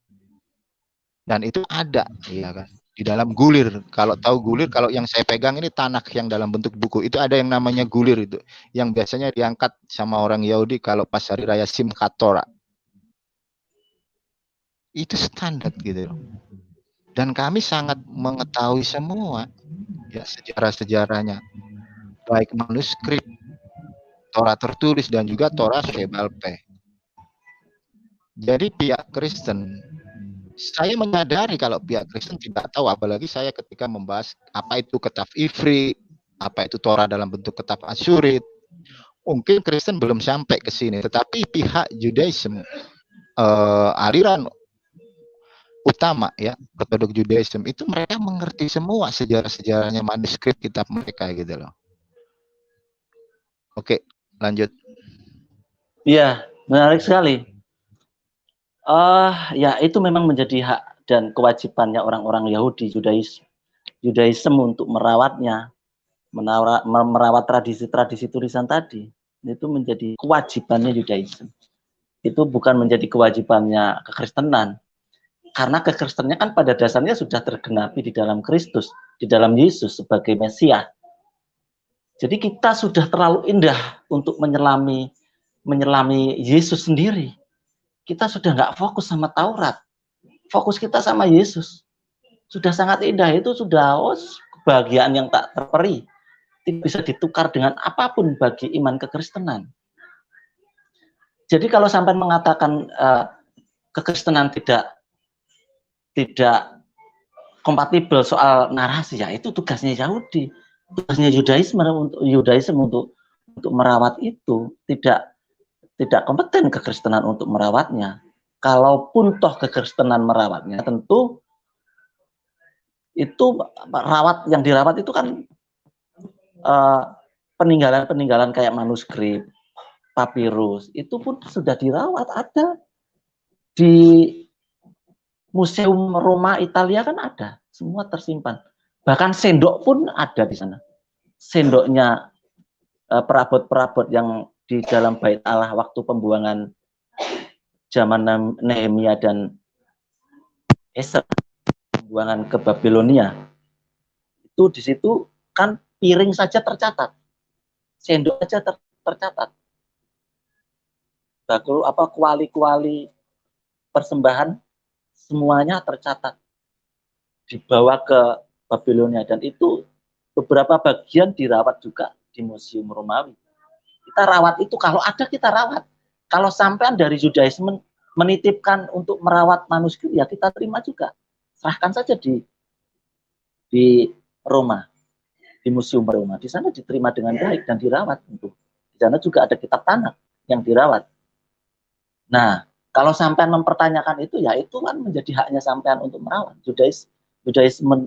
Dan itu ada ya kan di dalam gulir. Kalau tahu gulir, kalau yang saya pegang ini Tanakh yang dalam bentuk buku, itu ada yang namanya gulir, itu yang biasanya diangkat sama orang Yahudi kalau pas hari raya Simchat Torah. Itu standar gitu loh. Dan kami sangat mengetahui semua ya sejarah-sejarahnya, baik manuskrip, Torah tertulis, dan juga Torah Shebal Peh. Jadi pihak Kristen, saya menyadari kalau pihak Kristen tidak tahu, apalagi saya ketika membahas apa itu Ketaf Ivri, apa itu Torah dalam bentuk Ketaf Asurit. Mungkin Kristen belum sampai ke sini, tetapi pihak Judaism, aliran utama ya, Ortodok Judaism, itu mereka mengerti semua sejarah-sejarahnya manuskrip kitab mereka gitu loh. Oke, lanjut. Iya, menarik sekali. Ya itu memang menjadi hak dan kewajibannya orang-orang Yahudi, Judaism untuk merawatnya, merawat tradisi-tradisi tulisan tadi. Itu menjadi kewajibannya Judaism. Itu bukan menjadi kewajibannya kekristenan. Karena kekristenannya kan pada dasarnya sudah tergenapi di dalam Kristus, di dalam Yesus sebagai Mesias. Jadi kita sudah terlalu indah untuk menyelami Yesus sendiri. Kita sudah nggak fokus sama Taurat, fokus kita sama Yesus. Sudah sangat indah, itu sudah kebahagiaan yang tak terperi. Tidak bisa ditukar dengan apapun bagi iman kekristenan. Jadi kalau sampai mengatakan kekristenan tidak kompatibel soal narasi, ya itu tugasnya Yahudi, tugasnya Judaism untuk merawat itu. Tidak kompeten kekristenan untuk merawatnya. Kalaupun toh kekristenan merawatnya, tentu itu yang dirawat itu kan peninggalan-peninggalan kayak manuskrip, papirus, itu pun sudah dirawat, ada di Museum Roma Italia kan ada, semua tersimpan. Bahkan sendok pun ada di sana. Sendoknya perabot-perabot yang di dalam Bait Allah waktu pembuangan zaman Nehemia dan Ezra, pembuangan ke Babilonia, itu di situ kan piring saja tercatat. sendok aja tercatat. Bakul kuali-kuali persembahan semuanya tercatat dibawa ke Babilonia, dan itu beberapa bagian dirawat juga di Museum Romawi. Kita rawat itu, kalau ada kita rawat. Kalau sampean dari Judaisme menitipkan untuk merawat manuskrip, ya kita terima juga. Serahkan saja di Roma, di Museum Roma. Di sana diterima dengan baik dan dirawat. Tentu. Di sana juga ada kitab Tanakh yang dirawat. Nah, kalau sampean mempertanyakan itu, ya itu kan menjadi haknya sampean untuk merawat. Judaisme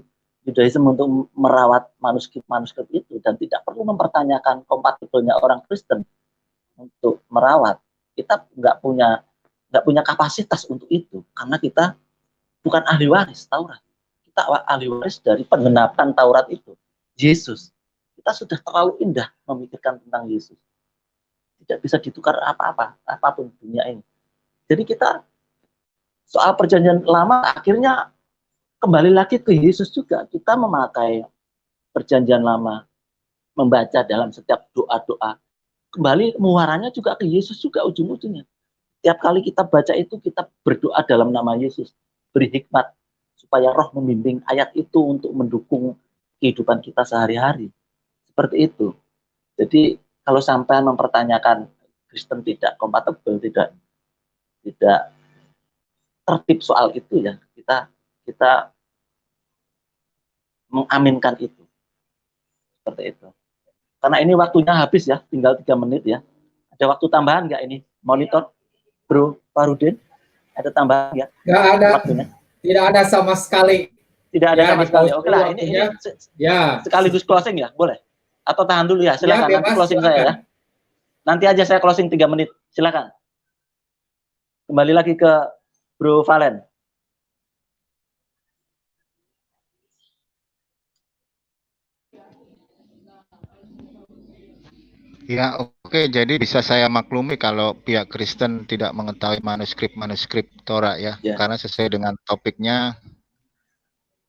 untuk merawat manuskrip itu, dan tidak perlu mempertanyakan kompatibelnya orang Kristen untuk merawat. Kita nggak punya kapasitas untuk itu, karena kita bukan ahli waris Taurat. Kita ahli waris dari penggenapan Taurat itu, Yesus. Kita sudah terlalu indah memikirkan tentang Yesus. Tidak bisa ditukar apapun dunia ini. Jadi kita soal perjanjian lama akhirnya kembali lagi ke Yesus juga. Kita memakai perjanjian lama, membaca dalam setiap doa-doa. Kembali muaranya juga ke Yesus juga ujung-ujungnya. Tiap kali kita baca itu, kita berdoa dalam nama Yesus. Beri hikmat, supaya roh membimbing ayat itu untuk mendukung kehidupan kita sehari-hari. Seperti itu. Jadi, kalau sampai mempertanyakan Kristen tidak kompatibel, tidak tertib soal itu, ya kita mengaminkan itu. Seperti itu. Karena ini waktunya habis ya, tinggal 3 menit ya. Ada waktu tambahan nggak ini? Monitor, Bro Farudin? Ada tambahan nggak? Nggak ada. Waktunya? Tidak ada sama sekali. Tidak ada Ya, sama sekali. Oke lah, ini ya. sekaligus closing ya, boleh? Atau tahan dulu ya, silakan. Ya, nanti bebas, closing silakan. saya ya. Nanti aja saya closing 3 menit, silakan. Kembali lagi ke Bro Valen. Ya, oke. Jadi bisa saya maklumi kalau pihak Kristen tidak mengetahui manuskrip Torah ya. Ya. Karena sesuai dengan topiknya,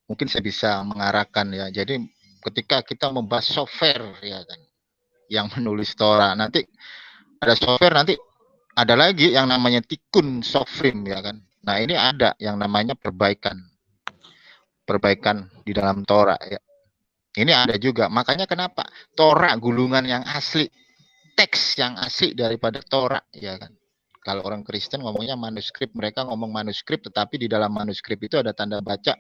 mungkin saya bisa mengarahkan ya. Jadi ketika kita membahas software ya kan, yang menulis Torah, nanti ada software, nanti ada lagi yang namanya tikun softrim ya kan. Nah ini ada yang namanya perbaikan di dalam Torah ya. Ini ada juga. Makanya kenapa Torah gulungan yang asli, teks yang asli daripada Torah ya kan. Kalau orang Kristen ngomongnya manuskrip, mereka ngomong manuskrip, tetapi di dalam manuskrip itu ada tanda baca.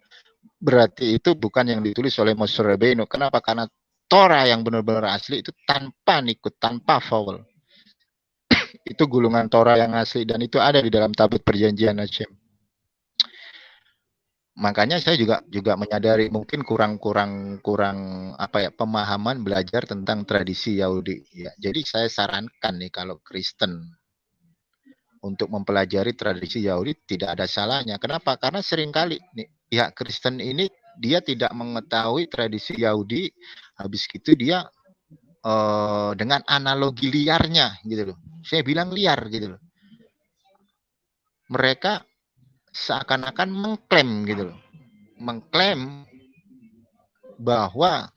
Berarti itu bukan yang ditulis oleh Moshe Rabbeinu. Kenapa? Karena Torah yang benar-benar asli itu tanpa nikut, tanpa vowel. Itu gulungan Torah yang asli, dan itu ada di dalam tabut perjanjian Hashem. Makanya saya juga menyadari mungkin kurang pemahaman belajar tentang tradisi Yahudi ya. Jadi saya sarankan nih kalau Kristen untuk mempelajari tradisi Yahudi tidak ada salahnya. Kenapa? Karena seringkali nih pihak Kristen ini dia tidak mengetahui tradisi Yahudi, habis itu dia dengan analogi liarnya gitu loh. Saya bilang liar gitu loh. Mereka seakan-akan mengklaim gitu loh. Mengklaim bahwa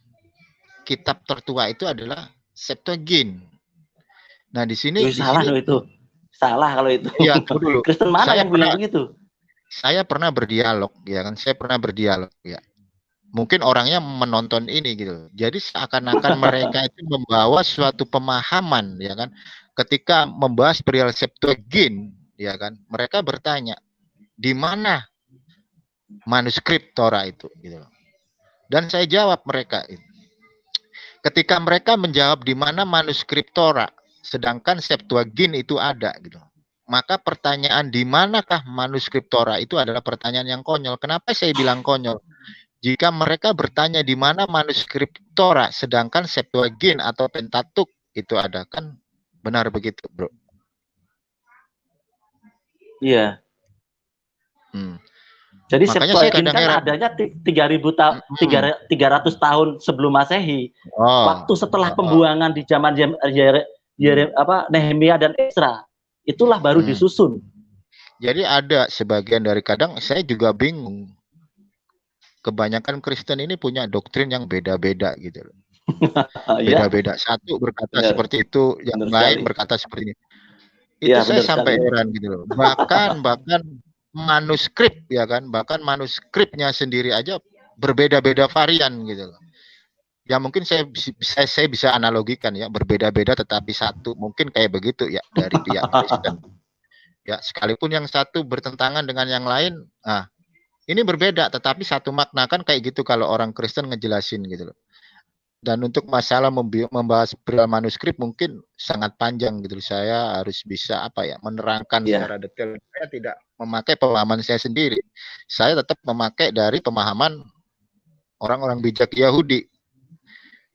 kitab tertua itu adalah Septuagint. Nah, di sini Salah loh itu. Salah kalau itu. Ya, dulu. Kristen mana yang bilang begitu? Saya pernah berdialog ya kan. Saya pernah berdialog ya. Mungkin orangnya menonton ini gitu. Jadi seakan-akan mereka itu membawa suatu pemahaman ya kan. Ketika membahas perihal Septuagint ya kan, mereka bertanya, di mana manuskrip Torah itu gitu. Dan saya jawab mereka itu. Ketika mereka menjawab di mana manuskrip Torah, sedangkan Septuagint itu ada gitu. Maka pertanyaan di manakah manuskrip Torah itu adalah pertanyaan yang konyol. Kenapa saya bilang konyol? Jika mereka bertanya di mana manuskrip Torah, sedangkan Septuagint atau Pentateuch itu ada, kan benar begitu, bro? Iya. Jadi Septuagint kan adanya 300 tahun sebelum Masehi. Waktu setelah pembuangan di zaman Nehemia dan Ezra. Itulah baru disusun. Jadi ada sebagian dari, kadang saya juga bingung. Kebanyakan Kristen ini punya doktrin yang beda-beda gitu loh. Iya, Beda-beda. Satu berkata benar, seperti itu, yang benar lain sekali. berkata seperti ini. Iya, Itu saya benar sekali. sampai heran gitu loh. Bahkan manuskrip ya kan, bahkan manuskripnya sendiri aja berbeda-beda varian gitu loh. Ya mungkin saya bisa analogikan ya, berbeda-beda tetapi satu, mungkin kayak begitu ya dari pihak Kristen. Ya, sekalipun yang satu bertentangan dengan yang lain, nah ini berbeda tetapi satu makna, kan kayak gitu kalau orang Kristen ngejelasin gitu loh. Dan untuk masalah membahas perihal manuskrip mungkin sangat panjang gitu. Saya harus bisa apa ya, menerangkan Iya, secara detail. Saya tidak memakai pemahaman saya sendiri. Saya tetap memakai dari pemahaman orang-orang bijak Yahudi.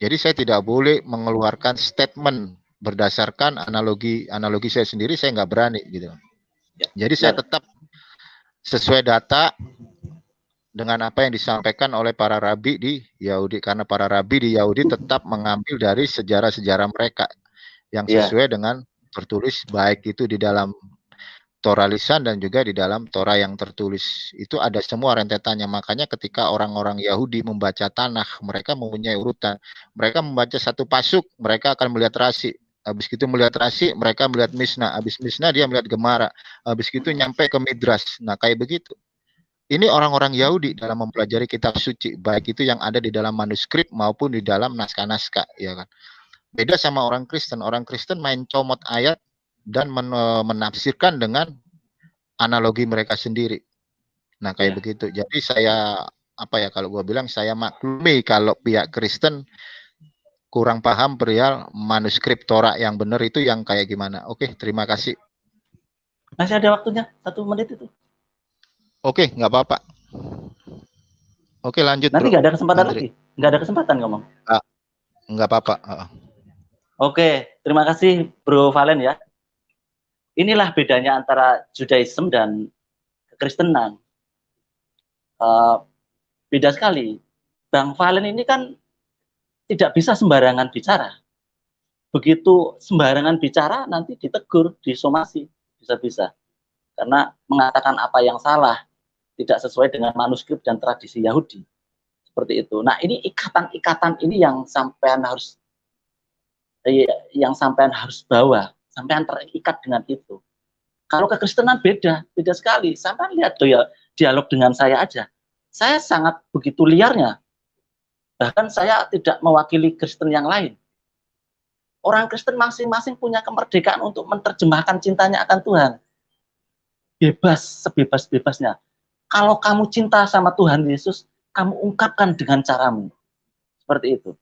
Jadi saya tidak boleh mengeluarkan statement berdasarkan analogi saya sendiri, saya nggak berani gitu. ya, Jadi saya benar. tetap sesuai data dengan apa yang disampaikan oleh para rabi di Yahudi, karena para rabi di Yahudi tetap mengambil dari sejarah-sejarah mereka yang Iya, sesuai dengan tertulis, baik itu di dalam Torah lisan dan juga di dalam Torah yang tertulis. Itu ada semua rentetannya. Makanya ketika orang-orang Yahudi membaca Tanakh, mereka mempunyai urutan. Mereka membaca satu pasuk, mereka akan melihat rasi. Habis itu melihat rasi, mereka melihat Misna. Habis Misna dia melihat Gemara. Habis itu nyampe ke Midras. Nah, kayak begitu. Ini orang-orang Yahudi dalam mempelajari kitab suci, baik itu yang ada di dalam manuskrip maupun di dalam naskah-naskah, ya kan. Beda sama orang Kristen. Orang Kristen main comot ayat dan menafsirkan dengan analogi mereka sendiri. Nah, kayak iya. begitu. Jadi saya apa ya, kalau gua bilang saya maklumi kalau pihak Kristen kurang paham perihal manuskrip Torah yang benar itu yang kayak gimana. Oke, terima kasih. Masih ada waktunya 1 menit itu. Oke, nggak apa-apa. Oke, lanjut Nanti Bro nggak ada kesempatan Andri. lagi. Nggak ada kesempatan ngomong. Ah, nggak apa-apa. Oke, terima kasih Bro Valen ya. Inilah bedanya antara Judaism dan kekristenan. Uh, Beda sekali. Bang Valen ini kan tidak bisa sembarangan bicara. Begitu sembarangan bicara nanti ditegur, disomasi, bisa-bisa. Karena mengatakan apa yang salah, tidak sesuai dengan manuskrip dan tradisi Yahudi. Seperti itu. Nah, ini ikatan-ikatan ini yang sampean harus bawa, sampean terikat dengan itu. Kalau kekristenan beda, beda sekali. Sampean lihat tuh ya dialog dengan saya aja. Saya sangat begitu liarnya. Bahkan saya tidak mewakili Kristen yang lain. Orang Kristen masing-masing punya kemerdekaan untuk menerjemahkan cintanya akan Tuhan. Bebas, sebebas-bebasnya. Kalau kamu cinta sama Tuhan Yesus, kamu ungkapkan dengan caramu. Seperti itu.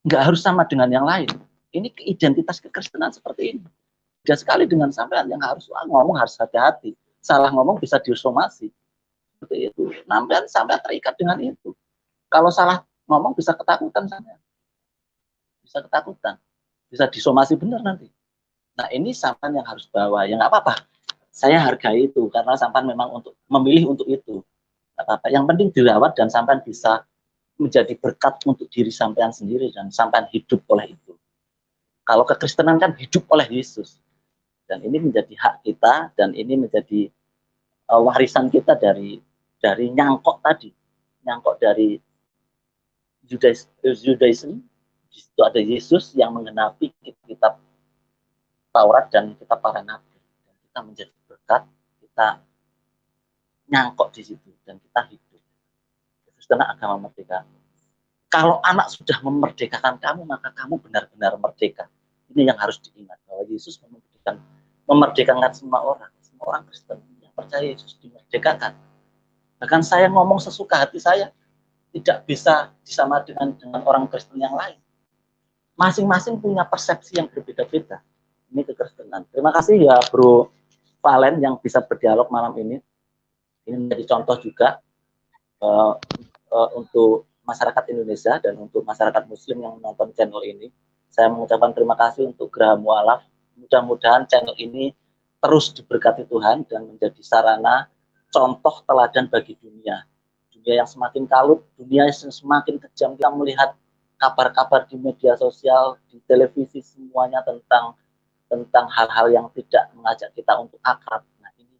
Nggak harus sama dengan yang lain. Ini identitas kekristenan seperti ini. Beda sekali dengan sampean yang harus ngomong harus hati-hati. Salah ngomong bisa disomasi. Seperti itu. Sampean terikat dengan itu. Kalau salah ngomong bisa ketakutan sampean. Bisa ketakutan. Bisa disomasi benar nanti. Nah, ini sampean yang harus bawa. Ya nggak apa-apa. Saya hargai itu karena sampean memang untuk memilih untuk itu. Nggak apa-apa. Yang penting dirawat dan sampean bisa menjadi berkat untuk diri sampean sendiri dan sampean hidup oleh itu. Kalau kekristenan kan hidup oleh Yesus. Dan ini menjadi hak kita dan ini menjadi warisan kita dari nyangkok tadi. Nyangkok dari Judaism. Di situ ada Yesus yang menggenapi kitab Taurat dan kitab para nabi. Dan kita menjadi berkat, kita nyangkok di situ dan kita hidup. Kekristenan agama merdeka. Kalau anak sudah memerdekakan kamu, maka kamu benar-benar merdeka. Ini yang harus diingat bahwa Yesus memerdekakan semua orang Kristen yang percaya Yesus dimerdekakan. Bahkan saya ngomong sesuka hati saya, tidak bisa disama dengan orang Kristen yang lain. Masing-masing punya persepsi yang berbeda-beda. Ini kekristenan. Terima kasih ya Bro Valen yang bisa berdialog malam ini. Ini menjadi contoh juga untuk masyarakat Indonesia dan untuk masyarakat Muslim yang menonton channel ini. Saya mengucapkan terima kasih untuk Geraha Mu'alaf. Mudah-mudahan channel ini terus diberkati Tuhan dan menjadi sarana contoh teladan bagi dunia. Dunia yang semakin kalut, dunia yang semakin kejam. Kita melihat kabar-kabar di media sosial, di televisi, semuanya tentang hal-hal yang tidak mengajak kita untuk akrab. Nah, ini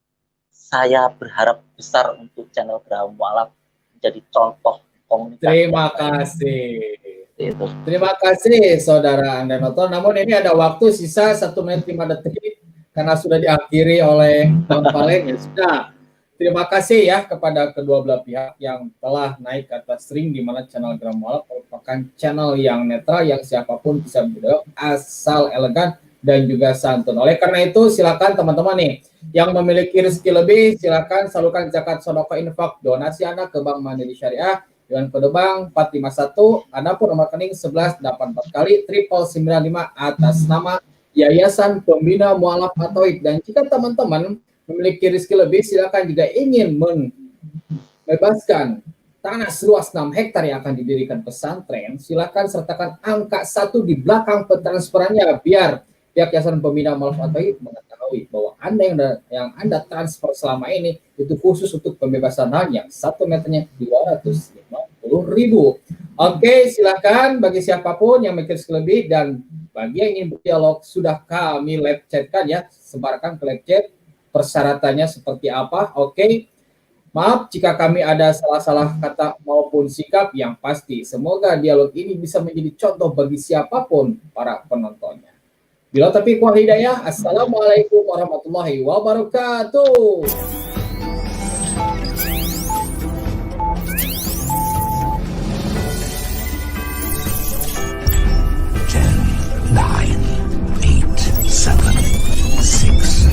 saya berharap besar untuk channel Geraha Mu'alaf menjadi contoh komunikasi. Terima kasih. Itu. Terima kasih Saudara Andre Noto. Namun ini ada waktu sisa 1 menit 5 detik karena sudah diakhiri oleh Bang Palen. Ya sudah. Terima kasih ya kepada kedua belah pihak yang telah naik ke atas ring, di mana channel Gram Mualaf merupakan channel yang netral yang siapapun bisa berdialog asal elegan dan juga santun. Oleh karena itu silakan teman-teman nih yang memiliki rezeki lebih, silakan salurkan zakat sedekah infak donasi Anda ke Bank Mandiri Syariah dengan kode bank 451, adapun nomor rekening 1184 kali 995 atas nama Yayasan Pembina Mualaf Atoik. Dan jika teman-teman memiliki rezeki lebih, silakan juga ingin membebaskan tanah seluas 6 hektar yang akan didirikan pesantren, silakan sertakan angka 1 di belakang pentransferannya biar pihak Yayasan Pembina Mualaf Atoik mengetahui bahwa Anda yang Anda transfer selama ini itu khusus untuk pembebasan lahan yang 1 meternya 250.000. Oke, silakan bagi siapapun yang memiliki rezeki lebih dan bagi yang ingin berdialog sudah kami live chatkan ya, sebarkan ke live chat persyaratannya seperti apa. Oke. Maaf jika kami ada salah-salah kata maupun sikap, yang pasti semoga dialog ini bisa menjadi contoh bagi siapapun para penontonnya. Bila taufiq wal hidayah, assalamualaikum warahmatullahi wabarakatuh. 9, 8, 7, 6,